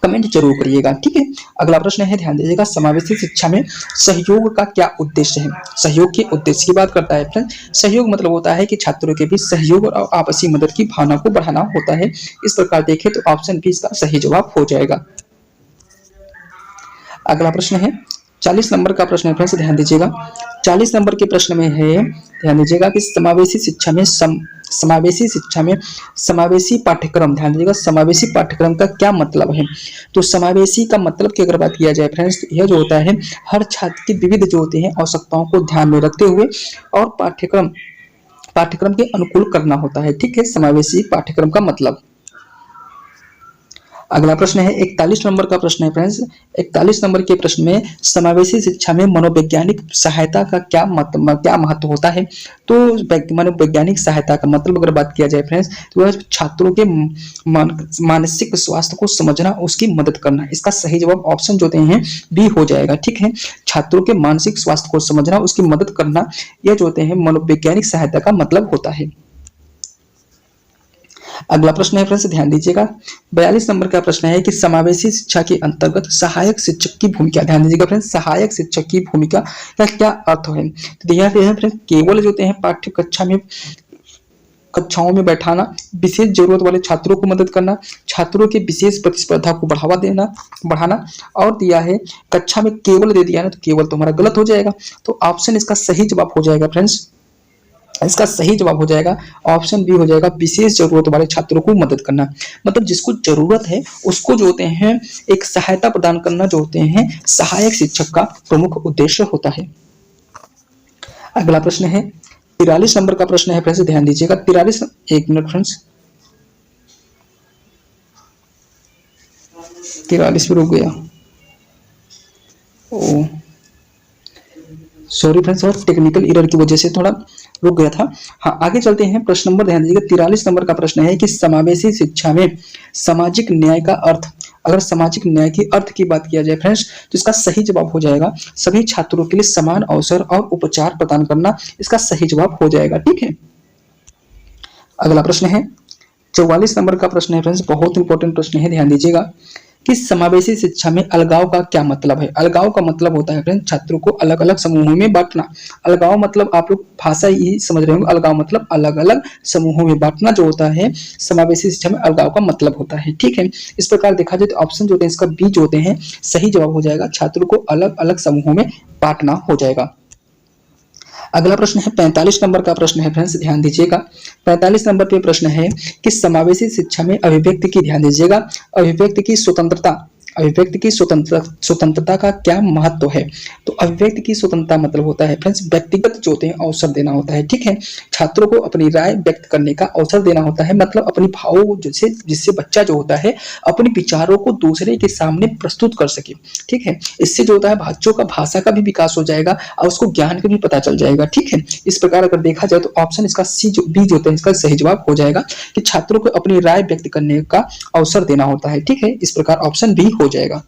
कमेंट जरूर करिएगा। ठीक है। अगला प्रश्न है, ध्यान दीजिएगा, समावेशी शिक्षा में सहयोग का क्या उद्देश्य है। सहयोग के उद्देश्य की बात करता है फ्रेंड। सहयोग मतलब होता है कि छात्रों के बीच सहयोग और आपसी मदद की भावना को बढ़ाना होता है। इस प्रकार देखें तो ऑप्शन बी इसका सही जवाब हो जाएगा। अगला प्रश्न है 40 नंबर का प्रश्न है फ्रेंड्स, ध्यान दीजिएगा। 40 नंबर के प्रश्न में है, ध्यान दीजिएगा कि समावेशी शिक्षा में समावेशी पाठ्यक्रम, ध्यान दीजिएगा समावेशी पाठ्यक्रम का क्या मतलब है। तो समावेशी का मतलब की अगर बात किया जाए फ्रेंड्स, तो यह जो होता है हर छात्र की विविध जो होते हैं आवश्यकताओं को ध्यान में रखते हुए और पाठ्यक्रम के अनुकूल करना होता है। ठीक है। समावेशी पाठ्यक्रम का मतलब। अगला प्रश्न है 41 नंबर का प्रश्न है फ्रेंड्स। 41 नंबर के प्रश्न में समावेशी शिक्षा में मनोवैज्ञानिक सहायता का क्या महत्व होता है। तो मनोवैज्ञानिक सहायता का मतलब अगर बात किया जाए फ्रेंड्स, तो वह छात्रों के मानसिक स्वास्थ्य को समझना, उसकी मदद करना। इसका सही जवाब ऑप्शन जो हैं बी हो जाएगा। ठीक है। छात्रों के मानसिक स्वास्थ्य को समझना, उसकी मदद करना, यह जो होते हैं मनोवैज्ञानिक सहायता का मतलब होता है। अगला प्रश्न है फ्रेंड्स, ध्यान दीजिएगा। 42 नंबर का प्रश्न है कि समावेशी शिक्षा के अंतर्गत सहायक शिक्षक की भूमिका, ध्यान दीजिएगा फ्रेंड्स, सहायक शिक्षक की भूमिका का क्या अर्थ है। तो देखिए फ्रेंड्स, केवल जो होते हैं पाठ्य कक्षाओं में बैठाना, विशेष जरूरत वाले छात्रों को मदद करना, छात्रों के विशेष प्रतिस्पर्धा को बढ़ाना, और दिया है कक्षा में केवल दे दिया ना, तो केवल तुम्हारा गलत हो जाएगा। तो ऑप्शन इसका सही जवाब हो जाएगा फ्रेंड्स, इसका सही जवाब हो जाएगा ऑप्शन बी हो जाएगा, विशेष जरूरत वाले छात्रों को मदद करना। मतलब जिसको जरूरत है उसको जो होते हैं एक सहायता प्रदान करना जो होते हैं सहायक शिक्षक का प्रमुख उद्देश्य होता है। अगला प्रश्न है 43 नंबर का प्रश्न है फ्रेंड्स, ध्यान दीजिएगा। 43, एक मिनट फ्रेंड्स, 43 पे रुक गया। ओ सॉरी फ्रेंड्स, और टेक्निकल एरर की वजह से थोड़ा रुक गया था। हाँ, आगे चलते हैं। प्रश्न नंबर ध्यान दीजिएगा। 43 नंबर का प्रश्न है कि समावेशी शिक्षा में सामाजिक न्याय का अर्थ। अगर सामाजिक न्याय की अर्थ की बात किया जाए फ्रेंड्स, तो इसका सही जवाब हो जाएगा सभी छात्रों के लिए समान अवसर और उपचार प्रदान करना। इसका सही जवाब हो जाएगा। ठीक है। अगला प्रश्न है 44 नंबर का प्रश्न है फ्रेंड्स, बहुत इंपॉर्टेंट प्रश्न है, ध्यान दीजिएगा कि समावेशी शिक्षा में अलगाव का क्या मतलब है। अलगाव का मतलब होता है फ्रेंड्स छात्रों को अलग अलग समूहों में बांटना। अलगाव मतलब आप लोग भाषा ही समझ रहे होंगे, अलगाव मतलब अलग अलग समूहों में बांटना जो होता है समावेशी शिक्षा में अलगाव का मतलब होता है। ठीक है। इस प्रकार देखा जाए तो ऑप्शन जो होते हैं इसका बी जो होते हैं सही जवाब हो जाएगा, छात्रों को अलग अलग समूहों में बांटना हो जाएगा। अगला प्रश्न है 45 नंबर का प्रश्न है फ्रेंड्स, ध्यान दीजिएगा। 45 नंबर पे प्रश्न है कि समावेशी शिक्षा में अभिव्यक्ति की, ध्यान दीजिएगा, अभिव्यक्ति की स्वतंत्रता का क्या महत्व है। तो अभिव्यक्ति की स्वतंत्रता मतलब होता है फ्रेंड्स व्यक्तिगत जो होते हैं अवसर देना होता है। ठीक है। छात्रों को अपनी राय व्यक्त करने का अवसर देना होता है, मतलब अपनी भावों जिससे बच्चा जो होता है अपने विचारों को दूसरे के सामने प्रस्तुत कर सके। ठीक है। इससे जो होता है बच्चों का भाषा का भी विकास हो जाएगा और उसको ज्ञान का भी पता चल जाएगा। ठीक है। इस प्रकार अगर देखा जाए तो ऑप्शन इसका बी जो होता है इसका सही जवाब हो जाएगा कि छात्रों को अपनी राय व्यक्त करने का अवसर देना होता है। ठीक है। इस प्रकार ऑप्शन बी हो जाएगा।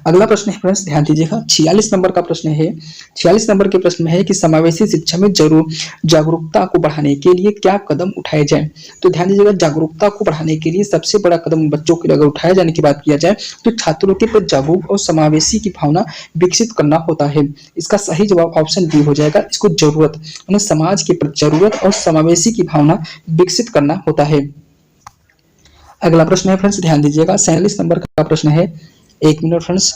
अगला प्रश्न है फ्रेंड्स, ध्यान दीजिएगा। 46 नंबर का प्रश्न है। 46 नंबर के प्रश्न में है कि समावेशी शिक्षा में जागरूकता को बढ़ाने के लिए क्या कदम उठाए जाएं। तो ध्यान दीजिएगा, जागरूकता को बढ़ाने के लिए सबसे बड़ा कदम बच्चों के लिए अगर उठाए जाने की बात किया जाए तो छात्रों के प्रति जागरूक और समावेशी की भावना विकसित करना होता है। इसका सही जवाब ऑप्शन बी हो जाएगा, इसको जरूरत समाज के प्रति जरूरत और समावेशी की भावना विकसित करना होता है। अगला प्रश्न है फ्रेंड्स, ध्यान दीजिएगा। 47 नंबर का प्रश्न है, एक मिनट फ्रेंड्स,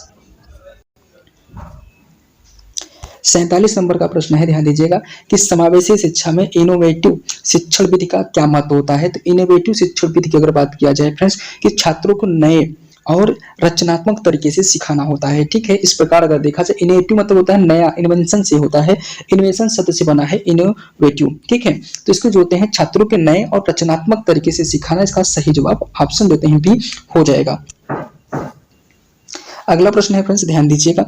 47 नंबर का प्रश्न है, ध्यान दीजिएगा कि समावेशी शिक्षा में इनोवेटिव शिक्षण विधि का क्या महत्व होता है। तो इनोवेटिव शिक्षण विधि की अगर बात किया जाए फ्रेंड्स कि छात्रों को नए और रचनात्मक तरीके से सिखाना होता है। ठीक है, इस प्रकार अगर देखा जाए इनोवेटिव मतलब होता है नया, इन्वेंशन से होता है, इन्वेंशन शब्द से बना है इनोवेटिव। ठीक है, तो इसको जो होते हैं छात्रों के नए और रचनात्मक तरीके से सिखाना, इसका सही जवाब ऑप्शन देते हैं बी हो जाएगा। अगला प्रश्न है फ्रेंड्स, ध्यान दीजिएगा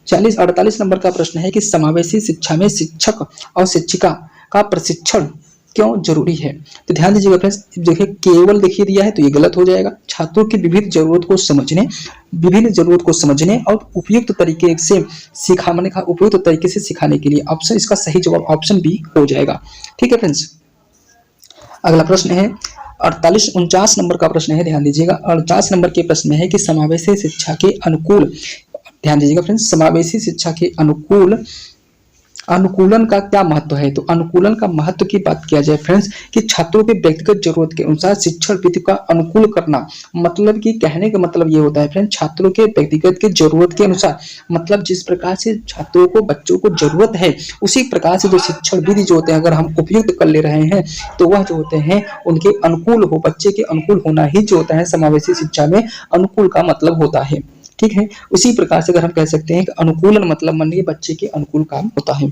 48 नंबर का प्रश्न है कि समावेशी शिक्षा में शिक्षक और शिक्षिका का प्रशिक्षण क्यों जरूरी है। तो ध्यान दीजिएगा फ्रेंड्स, देखिए केवल देखिए दिया है तो ये गलत हो जाएगा। छात्रों की विभिन्न जरूरत को समझने और उपयुक्त तरीके से सिखाने का उपयुक्त तरीके से सिखाने के लिए ऑप्शन, इसका सही जवाब ऑप्शन बी हो जाएगा। ठीक है फ्रेंड्स, अगला प्रश्न है 49 नंबर का प्रश्न है, ध्यान दीजिएगा 49 नंबर के प्रश्न में है कि समावेशी शिक्षा के अनुकूल, ध्यान दीजिएगा फ्रेंड्स, समावेशी शिक्षा के अनुकूलन का क्या महत्व है। तो अनुकूलन का महत्व की बात किया जाए फ्रेंड्स कि छात्रों के व्यक्तिगत जरूरत के अनुसार शिक्षण विधि का अनुकूल करना, मतलब कि कहने का मतलब ये होता है फ्रेंड्स छात्रों के व्यक्तिगत के जरूरत के अनुसार, मतलब जिस प्रकार से छात्रों को बच्चों को जरूरत है उसी प्रकार से जो शिक्षण विधि जो होते हैं अगर हम उपयुक्त कर ले रहे हैं तो वह जो होते हैं उनके अनुकूल हो, बच्चे के अनुकूल होना ही जो होता है समावेशी शिक्षा में अनुकूल का मतलब होता है। ठीक है, उसी प्रकार से अगर हम कह सकते हैं कि अनुकूलन मतलब मानिए बच्चे के अनुकूल काम होता है।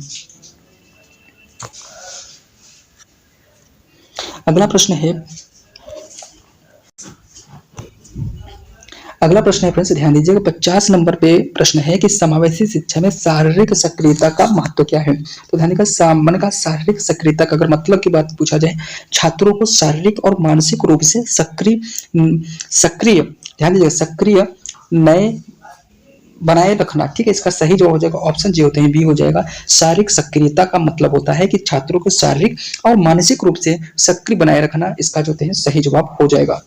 अगला प्रश्न है फ्रेंड्स, ध्यान दीजिएगा 50 नंबर पे प्रश्न है कि समावेशी शिक्षा में शारीरिक सक्रियता का महत्व क्या है। तो ध्यान दीजिएगा मन का शारीरिक सक्रियता का अगर मतलब की बात पूछा जाए, छात्रों को शारीरिक और मानसिक रूप से सक्रिय ध्यान दीजिएगा सक्रिय नए बनाए रखना। ठीक है, इसका सही जवाब हो जाएगा ऑप्शन जो होते हैं बी हो जाएगा। शारीरिक सक्रियता का मतलब होता है कि छात्रों को शारीरिक और मानसिक रूप से सक्रिय बनाए रखना, इसका जो होते हैं सही जवाब हो जाएगा।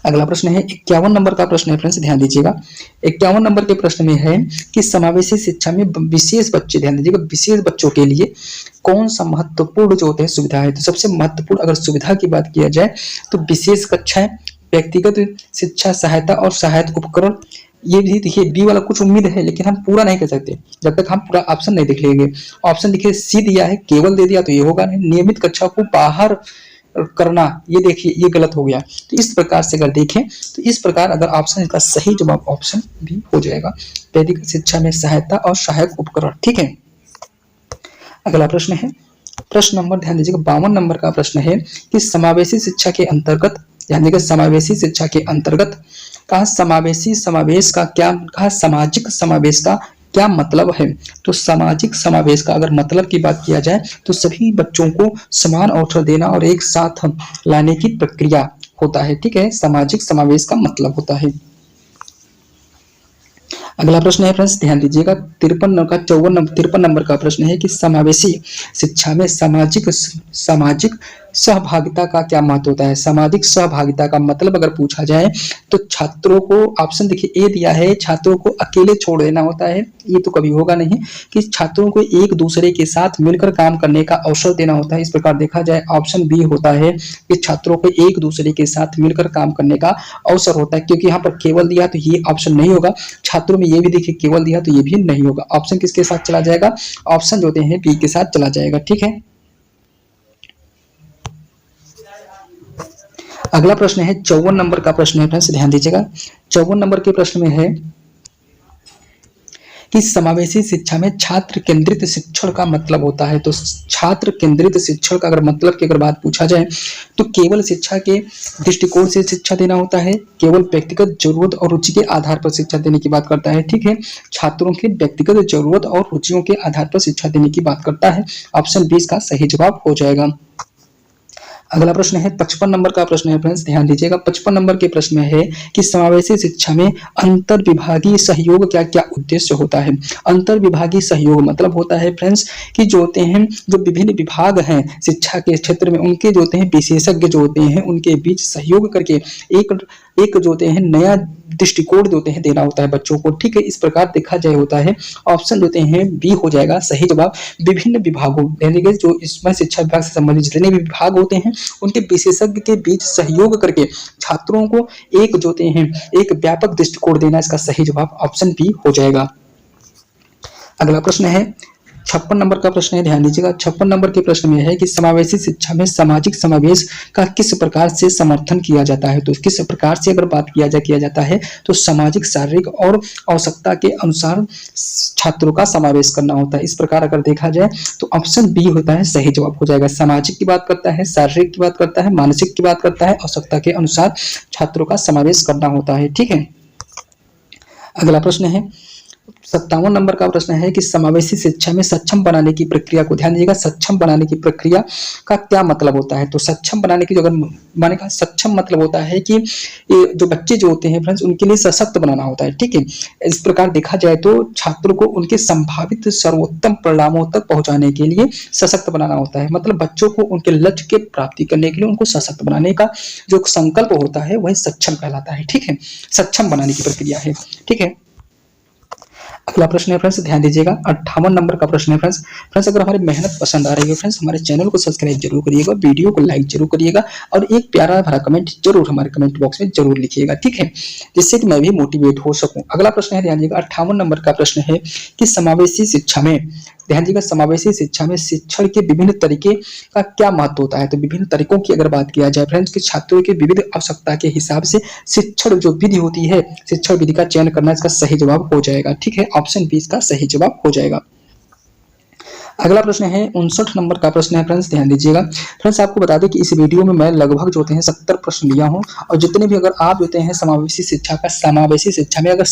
अगला प्रश्न है 51 नंबर का प्रश्न है फ्रेंड्स, ध्यान दीजिएगा 51 नंबर के प्रश्न में है कि समावेशी शिक्षा में विशेष बच्चे, ध्यान दीजिएगा विशेष बच्चों के लिए कौन सा महत्वपूर्ण जो होते हैं सुविधा है। तो सबसे महत्वपूर्ण अगर सुविधा की बात किया जाए तो विशेष कक्षाएं, व्यक्तिगत शिक्षा सहायता और सहायक उपकरण। ये भी देखिए बी वाला कुछ उम्मीद है लेकिन हम पूरा नहीं कर सकते जब तक हम पूरा ऑप्शन नहीं देख लेंगे। ऑप्शन देखिए सी दिया है, केवल दे दिया तो ये होगा नहीं। नियमित कक्षा को बाहर करना, ये देखिए ये गलत हो गया। तो इस प्रकार से अगर देखें तो इस प्रकार अगर ऑप्शन, इसका सही जवाब ऑप्शन भी हो जाएगा, व्यक्तिगत शिक्षा में सहायता और सहायक उपकरण। ठीक है, अगला प्रश्न है प्रश्न नंबर, ध्यान दीजिएगा 52 नंबर का प्रश्न है कि समावेशी शिक्षा के अंतर्गत, ध्यान दीजिएगा समावेशी शिक्षा के अंतर्गत कहा समावेशी समावेश का क्या, कहा सामाजिक समावेश का क्या मतलब है। तो सामाजिक समावेश का अगर मतलब की बात किया जाए तो सभी बच्चों को समान अवसर देना और एक साथ लाने की प्रक्रिया होता है। ठीक है, सामाजिक समावेश का मतलब होता है। अगला प्रश्न है फ्रेंड्स, ध्यान दीजिएगा 53 नंबर का प्रश्न है कि समावेशी शिक्षा में सामाजिक सहभागिता का क्या महत्व होता है। सामाजिक सहभागिता का मतलब अगर पूछा जाए तो छात्रों को, ऑप्शन देखिए ए दिया है, छात्रों को अकेले छोड़ देना होता है, ये तो कभी होगा नहीं। कि छात्रों को एक दूसरे के साथ मिलकर काम करने का अवसर देना होता है। इस प्रकार देखा जाए ऑप्शन बी होता है कि छात्रों को एक दूसरे के साथ मिलकर काम करने का अवसर होता है, क्योंकि यहाँ पर केवल दिया तो ये ऑप्शन नहीं होगा। छात्रों में ये भी देखिए केवल दिया तो ये भी नहीं होगा। ऑप्शन किसके साथ चला जाएगा, ऑप्शन जो होते हैं बी के साथ चला जाएगा। ठीक है, अगला प्रश्न है 54 नंबर का प्रश्न है फ्रेंड्स, ध्यान दीजिएगा 54 नंबर के प्रश्न में है कि समावेशी शिक्षा में छात्र केंद्रित शिक्षण का मतलब होता है। तो छात्र केंद्रित शिक्षण का अगर मतलब की अगर बात पूछा जाए तो केवल शिक्षा के दृष्टिकोण से शिक्षा देना होता है, केवल व्यक्तिगत जरूरत और रुचि के आधार पर शिक्षा देने की बात करता है। ठीक है, छात्रों के व्यक्तिगत जरूरत और रुचियों के आधार पर शिक्षा देने की बात करता है। ऑप्शन 20 का सही जवाब हो जाएगा। अगला प्रश्न है 55 नंबर का प्रश्न है फ्रेंड्स, ध्यान दीजिएगा 55 नंबर के प्रश्न में है कि समावेशी शिक्षा में अंतर विभागीय सहयोग क्या क्या उद्देश्य होता है। अंतर विभागीय सहयोग मतलब होता है फ्रेंड्स कि जो होते हैं जो विभिन्न विभाग हैं शिक्षा के क्षेत्र में, उनके जो होते हैं विशेषज्ञ जो होते हैं उनके बीच सहयोग करके एक जो होते हैं नया दृष्टिकोण जो होते हैं देना होता है बच्चों को। ठीक है, इस प्रकार देखा जाए होता है। ऑप्शन होते हैं बी हो जाएगा सही जवाब। विभिन्न विभागों यानी कि जो इसमें शिक्षा विभाग से संबंधित जितने भी विभाग होते हैं उनके विशेषज्ञ के बीच सहयोग करके छात्रों को एक जो होते हैं एक व्यापक दृष्टिकोण देना, इसका सही जवाब ऑप्शन बी हो जाएगा। अगला प्रश्न है 56 नंबर का प्रश्न है, ध्यान दीजिएगा। 56 नंबर के प्रश्न में है कि समावेशी शिक्षा में सामाजिक समावेश का किस प्रकार से समर्थन किया जाता है। तो किस प्रकार से अगर बात किया जाता है तो सामाजिक, शारीरिक और आवश्यकता के अनुसार छात्रों का समावेश करना होता है। इस प्रकार अगर देखा जाए तो ऑप्शन बी होता है सही जवाब हो जाएगा। सामाजिक की बात करता है, शारीरिक की बात करता है, मानसिक की बात करता है, आवश्यकता के अनुसार छात्रों का समावेश करना होता है। ठीक है। अगला प्रश्न है 57 नंबर का प्रश्न है कि समावेशी शिक्षा में सक्षम बनाने की प्रक्रिया को, ध्यान दीजिएगा, सक्षम बनाने की प्रक्रिया का क्या मतलब होता है। तो सक्षम बनाने की जो अगर माने का सक्षम मतलब होता है कि ये जो बच्चे जो होते हैं फ्रेंड्स उनके लिए सशक्त बनाना होता है। ठीक है। इस प्रकार देखा जाए तो छात्रों को उनके संभावित सर्वोत्तम परिणामों तक पहुंचाने के लिए सशक्त बनाना होता है। मतलब बच्चों को उनके लक्ष्य के प्राप्ति करने के लिए उनको सशक्त बनाने का जो संकल्प होता है वह सक्षम कहलाता है। ठीक है। सक्षम बनाने की प्रक्रिया है। ठीक है। अगला प्रश्न है फ्रेंड्स, ध्यान दीजिएगा, 58 नंबर का प्रश्न है फ्रेंड्स। फ्रेंड्स अगर हमारी मेहनत पसंद आ रही है फ्रेंड्स, हमारे चैनल को सब्सक्राइब जरूर करिएगा, वीडियो को लाइक जरूर करिएगा और एक प्यारा भरा कमेंट जरूर हमारे कमेंट बॉक्स में जरूर लिखिएगा। ठीक है, जिससे कि मैं भी मोटिवेट हो सकूं। अगला प्रश्न है, ध्यान दीजिएगा, 58 नंबर का प्रश्न है कि समावेशी शिक्षा में, ध्यान दीजिएगा, समावेशी शिक्षा में शिक्षण के विभिन्न तरीके का क्या महत्व होता है। तो विभिन्न तरीकों की अगर बात किया जाए फ्रेंड्स कि छात्रों के विविध आवश्यकता के हिसाब से शिक्षण जो विधि होती है, शिक्षण विधि का चयन करना इसका सही जवाब हो जाएगा। ठीक है, ऑप्शन बी इसका सही जवाब हो जाएगा। अगला प्रश्न है 59 नंबर का प्रश्न है फ्रेंड्स, ध्यान दीजिएगा। फ्रेंड्स आपको बता दें कि इस वीडियो में मैं लगभग जो होते हैं 70 प्रश्न लिया हूं और जितने भी अगर आप होते हैं समावेशी शिक्षा का, समावेशी शिक्षा में अगर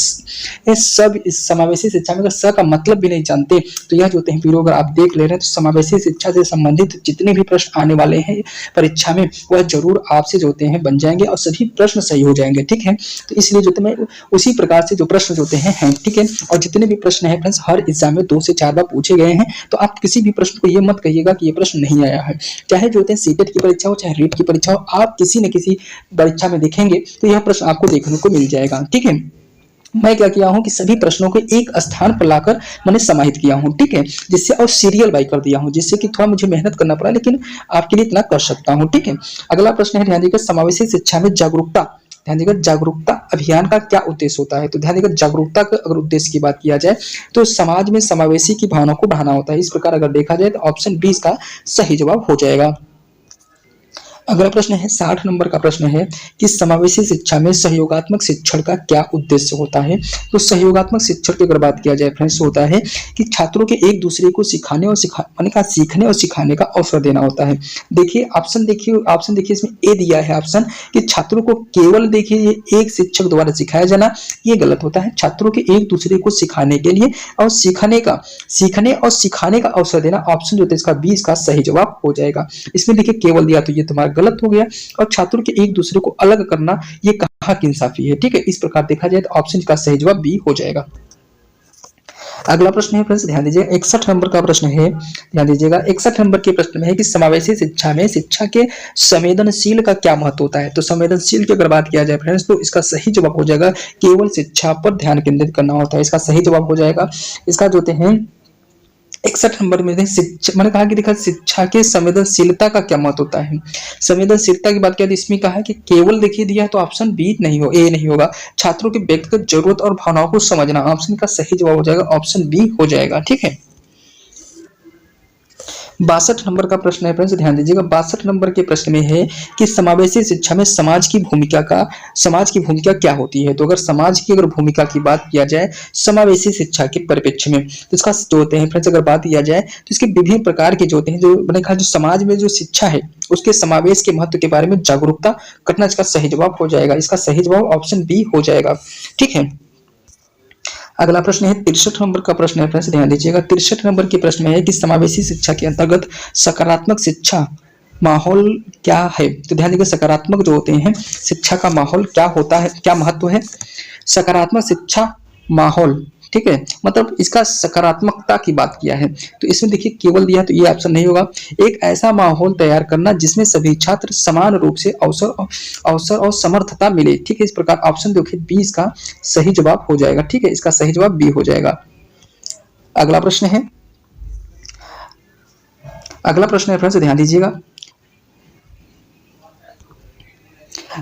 इस समावेशी शिक्षा में अगर स का मतलब भी नहीं जानते तो यह जो होते हैं वीडियो अगर आप देख ले रहे हैं तो समावेशी शिक्षा से संबंधित जितने भी प्रश्न आने वाले हैं परीक्षा में वह जरूर आपसे जो होते हैं बन जाएंगे और सभी प्रश्न सही हो जाएंगे। ठीक है, तो इसलिए जो मैं उसी प्रकार से जो प्रश्न जो होते हैं। ठीक है, और जितने भी प्रश्न है फ्रेंड्स हर एग्जाम में 2 से 4 बार पूछे गए हैं, तो आप किसी भी प्रश्न को ये मत कहिएगा कि ये प्रश्न नहीं आया है। चाहे जो होते हैं सीटेट की परीक्षा हो, चाहे रीट की परीक्षा हो, आप किसी न किसी परीक्षा में देखेंगे तो यह प्रश्न आपको देखने को मिल जाएगा। ठीक है, मैं क्या किया हूं कि सभी प्रश्नों को एक स्थान पर लाकर मैंने समाहित किया हूं। ठीक है, जिससे और सीरियल बाई कर दिया हूं, जिससे कि थोड़ा मुझे मेहनत करना पड़ा लेकिन आपके लिए इतना कर सकता हूं। ठीक है, अगला प्रश्न है, ध्यान दीजिएगा, समावेशी शिक्षा में जागरूकता, ध्यान दीजिएगा, जागरूकता अभियान का क्या उद्देश्य होता है। तो ध्यान दीजिएगा, जागरूकता का अगर उद्देश्य की बात किया जाए तो समाज में समावेशी की भावना को बढ़ाना होता है। इस प्रकार अगर देखा जाए तो ऑप्शन बी इसका सही जवाब हो जाएगा। अगला प्रश्न है 60 नंबर का प्रश्न है कि समावेशी शिक्षा में सहयोगात्मक शिक्षण का क्या उद्देश्य होता है। तो सहयोगात्मक शिक्षण की अगर बात किया जाए फ्रेंड्स होता है कि छात्रों के एक दूसरे को सीखने और सिखाने का अवसर देना होता है। देखिए ऑप्शन देखिए इसमें ए दिया है ऑप्शन कि छात्रों को केवल देखिए ये एक शिक्षक द्वारा सिखाया जाना, ये गलत होता है। छात्रों के एक दूसरे को सिखाने के लिए और सीखने और सिखाने का अवसर देना, ऑप्शन जो है इसका बी इसका सही जवाब हो जाएगा। इसमें देखिए केवल दिया तो ये तुम्हारा गलत हो गया और छात्रों के एक दूसरे को अलग करना ये कहाँ की इंसाफी है। ठीक है, इस प्रकार देखा जाए तो ऑप्शन का सही जवाब बी हो जाएगा। अगला प्रश्न है फ्रेंड्स, ध्यान दीजिए 61 नंबर का प्रश्न है, ध्यान दीजिएगा 61 नंबर के प्रश्न में है कि समावेशी शिक्षा में शिक्षा के संवेदनशील का क्या महत्व होता है। तो संवेदनशील की अगर बात किया जाए फ्रेंड्स तो इसका सही जवाब हो जाएगा केवल शिक्षा पर ध्यान केंद्रित करना होता है। इसका सही जवाब हो जाएगा। इसका जो हैं 61 नंबर में मैंने कहा कि देखा शिक्षा के संवेदनशीलता का क्या महत्व होता है। संवेदनशीलता की बात किया तो इसमें कहा है कि केवल देखिए दिया तो ऑप्शन बी नहीं हो, ए नहीं होगा। छात्रों की व्यक्तिगत जरूरत और भावनाओं को समझना, ऑप्शन का सही जवाब हो जाएगा, ऑप्शन बी हो जाएगा। ठीक है, 62 नंबर का प्रश्न है फ्रेंड्स, ध्यान दीजिएगा। 62 नंबर के प्रश्न में है कि समावेशी शिक्षा में समाज की भूमिका क्या होती है। तो अगर समाज की अगर भूमिका की बात किया जाए समावेशी शिक्षा के परिप्रेक्ष्य में तो इसका जो होते हैं फ्रेंड्स अगर बात किया जाए तो इसके विभिन्न प्रकार के जो होते हैं, जो मैंने कहा जो समाज में जो शिक्षा है उसके समावेश के महत्व के बारे में जागरूकता करना, इसका सही जवाब हो जाएगा। इसका सही जवाब ऑप्शन बी हो जाएगा। ठीक है, अगला प्रश्न है 63 नंबर का प्रश्न है फ्रेंड्स, ध्यान दीजिएगा। 63 नंबर के प्रश्न में है कि समावेशी शिक्षा के अंतर्गत सकारात्मक शिक्षा माहौल क्या है। तो ध्यान दीजिएगा, सकारात्मक जो होते हैं शिक्षा का माहौल क्या होता है, क्या महत्व है सकारात्मक शिक्षा माहौल। ठीक है, मतलब इसका सकारात्मकता की बात किया है तो इसमें देखिए केवल दिया तो ये ऑप्शन नहीं होगा। एक ऐसा माहौल तैयार करना जिसमें सभी छात्र समान रूप से अवसर और समर्थता मिले। ठीक है, इस प्रकार ऑप्शन देखिए बी इसका सही जवाब हो जाएगा। ठीक है, इसका सही जवाब बी हो जाएगा। अगला प्रश्न है फ्रेंड्स, ध्यान दीजिएगा।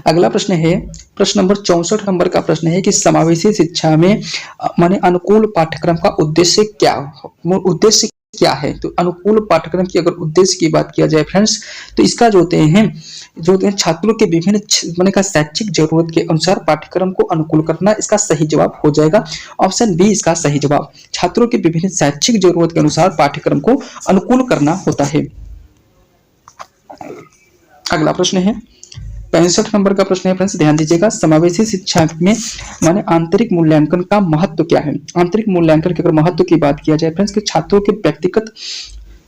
अगला प्रश्न है, प्रश्न नंबर 64 नंबर का प्रश्न है कि समावेशी शिक्षा में माने अनुकूल पाठ्यक्रम का उद्देश्य क्या है। तो अनुकूल पाठ्यक्रम की अगर उद्देश्य की बात किया जाए फ्रेंड्स, तो इसका जो होते हैं छात्रों के विभिन्न माने का शैक्षिक जरूरत के अनुसार पाठ्यक्रम को अनुकूल करना, इसका सही जवाब हो जाएगा ऑप्शन बी इसका सही जवाब। छात्रों के विभिन्न शैक्षिक जरूरत के अनुसार पाठ्यक्रम को अनुकूल करना होता है। अगला प्रश्न है 65 नंबर का प्रश्न है फ्रेंड्स, ध्यान दीजिएगा। समावेशी शिक्षा में माने आंतरिक मूल्यांकन का महत्व क्या है। आंतरिक मूल्यांकन के अगर महत्व की बात किया जाए फ्रेंड्स, कि छात्रों के व्यक्तिगत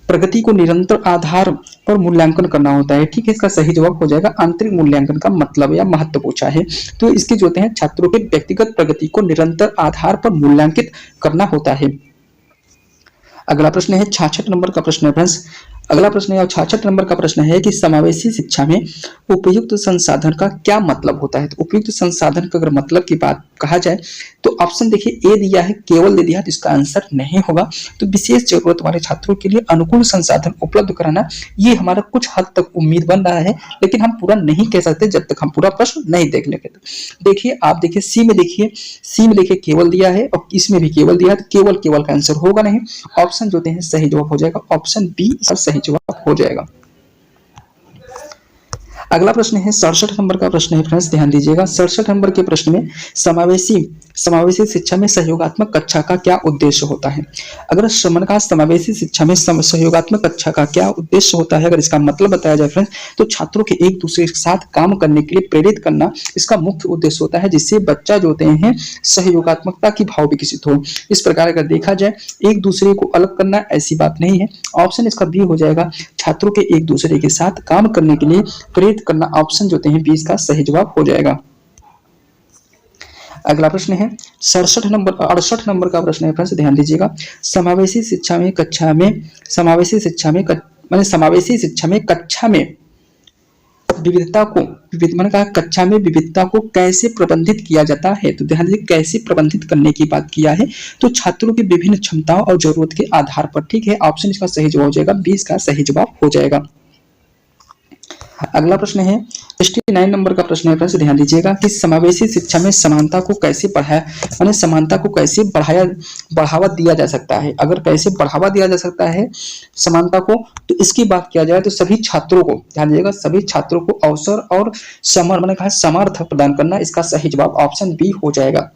प्रगति को निरंतर आधार पर मूल्यांकन करना होता है। ठीक है, इसका सही जवाब हो जाएगा आंतरिक मूल्यांकन का मतलब या महत्व पूछा है तो इसके जो होते हैं छात्रों के व्यक्तिगत प्रगति को निरंतर आधार पर मूल्यांकित करना होता है। अगला प्रश्न है 66 नंबर का प्रश्न है फ्रेंड्स। अगला प्रश्न है 66 नंबर का प्रश्न है कि समावेशी शिक्षा में उपयुक्त संसाधन का क्या मतलब होता है। तो उपयुक्त संसाधन का अगर मतलब की बात कहा जाए तो ऑप्शन देखिए ए दिया है, केवल दे दिया तो इसका आंसर नहीं होगा। तो विशेष जरूरत वाले छात्रों के लिए अनुकूल संसाधन उपलब्ध कराना, ये हमारा कुछ हद तक उम्मीद बन रहा है, लेकिन हम पूरा नहीं कह सकते जब तक हम पूरा प्रश्न नहीं देख लेंगे। देखिए आप देखिए सी में देखिए केवल दिया है और इसमें भी केवल दिया है, तो केवल का आंसर होगा नहीं। ऑप्शन जो हैं सही जवाब हो जाएगा ऑप्शन बी इसका सही जवाब हो जाएगा। अगला प्रश्न है 67 नंबर का प्रश्न है फ्रेंड्स, ध्यान दीजिएगा। 67 नंबर के प्रश्न में समावेशी शिक्षा में सहयोगात्मक कक्षा का क्या उद्देश्य होता है। अगर समावेशी शिक्षा में सहयोगात्मक कक्षा का क्या उद्देश्य होता है, अगर इसका मतलब बताया जाए फ्रेंड्स, तो छात्रों के एक दूसरे के साथ काम करने के लिए प्रेरित करना इसका मुख्य उद्देश्य होता है, जिससे बच्चा जो होते हैं सहयोगात्मकता की भाव विकसित हो। इस प्रकार अगर देखा जाए एक दूसरे को अलग करना ऐसी बात नहीं है। ऑप्शन इसका बी हो जाएगा, छात्रों के एक दूसरे के साथ काम करने के लिए प्रेरित करना। ऑप्शन जो हैं 20 का सही जवाब हो जाएगा। अगला प्रश्न है 68 नंबर का प्रश्न है फ्रेंड्स, ध्यान दीजिएगा। समावेशी शिक्षा में कक्षा में विविधता को कैसे प्रबंधित किया जाता है। तो ध्यान दीजिए कैसे प्रबंधित करने की बात किया है, तो छात्रों की विभिन्न क्षमताओं और जरूरत के आधार पर। ठीक है, ऑप्शन इसका सही जवाब हो जाएगा 20 का सही जवाब हो जाएगा। अगला प्रश्न है 69 नंबर का प्रश्न है फ्रेंड्स, ध्यान दीजिएगा कि समावेशी शिक्षा में समानता को कैसे बढ़ावा दिया जा सकता है। अगर कैसे बढ़ावा दिया जा सकता है समानता को, तो इसकी बात किया जाए तो सभी छात्रों को, ध्यान दीजिएगा, सभी छात्रों को अवसर और सामर्थ्य प्रदान करना, इसका सही जवाब ऑप्शन बी हो जाएगा।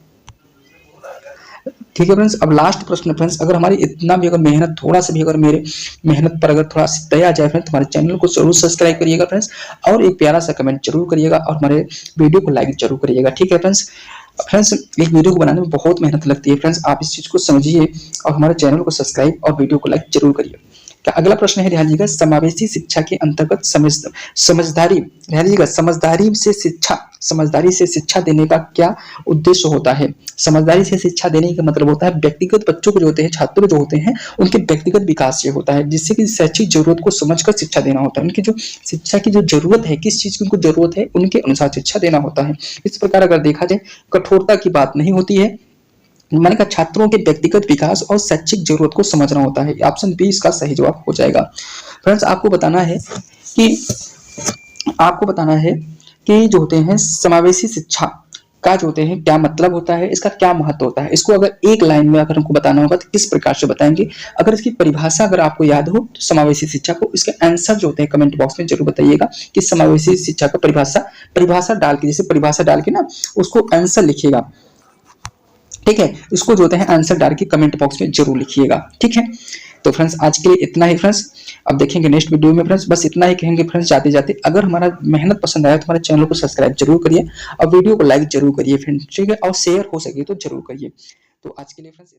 ठीक है फ्रेंड्स, अब लास्ट प्रश्न फ्रेंड्स, अगर हमारी इतना भी अगर मेहनत थोड़ा सा भी अगर मेरे मेहनत पर अगर थोड़ा सा दया जाए फ्रेंड्स, हमारे चैनल को जरूर सब्सक्राइब करिएगा फ्रेंड्स, और एक प्यारा सा कमेंट जरूर करिएगा और हमारे वीडियो को लाइक जरूर करिएगा। ठीक है फ्रेंड्स, एक वीडियो को बनाने में बहुत मेहनत लगती है फ्रेंड्स, आप इस चीज को समझिए और हमारे चैनल को सब्सक्राइब और वीडियो को लाइक जरूर करिए। अगला प्रश्न है, ध्यान दीजिएगा, समावेशी शिक्षा के अंतर्गत समझदारी से शिक्षा देने का क्या उद्देश्य होता है। समझदारी से शिक्षा देने का मतलब होता है व्यक्तिगत बच्चों को जो होते हैं, छात्र जो होते हैं, उनके व्यक्तिगत विकास ये होता है, जिससे कि शैक्षिक जरूरत को समझकर शिक्षा देना होता है। उनकी जो शिक्षा की जो जरूरत है, किस चीज की उनको जरूरत है, उनके अनुसार शिक्षा देना होता है। इस प्रकार अगर देखा जाए कठोरता की बात नहीं होती है, मैंने कहा छात्रों के व्यक्तिगत विकास और शैक्षिक जरूरत को समझना होता है। ऑप्शन बी इसका सही जवाब हो जाएगा। फ्रेंड्स, आपको बताना है कि जो होते हैं समावेशी शिक्षा का जो होते हैं क्या मतलब होता है, इसका क्या महत्व होता है। इसको अगर एक लाइन में अगर हमको बताना होगा तो किस प्रकार से बताएंगे। अगर इसकी परिभाषा अगर आपको याद हो तो समावेशी शिक्षा को, इसके आंसर जो होते हैं कमेंट बॉक्स में जरूर बताइएगा कि समावेशी शिक्षा का परिभाषा डाल के, जैसे परिभाषा डाल के ना उसको आंसर लिखिएगा। ठीक है, इसको जो होते हैं आंसर डाल के कमेंट बॉक्स में जरूर लिखिएगा। ठीक है, तो फ्रेंड्स आज के लिए इतना ही फ्रेंड्स, अब देखेंगे नेक्स्ट वीडियो में फ्रेंड्स। बस इतना ही कहेंगे फ्रेंड्स जाते जाते, अगर हमारा मेहनत पसंद आया तो हमारे चैनल को सब्सक्राइब जरूर करिए और वीडियो को लाइक जरूर करिए फ्रेंड्स। ठीक है, और शेयर हो सके तो जरूर करिए। तो आज के लिए फ्रेंड्स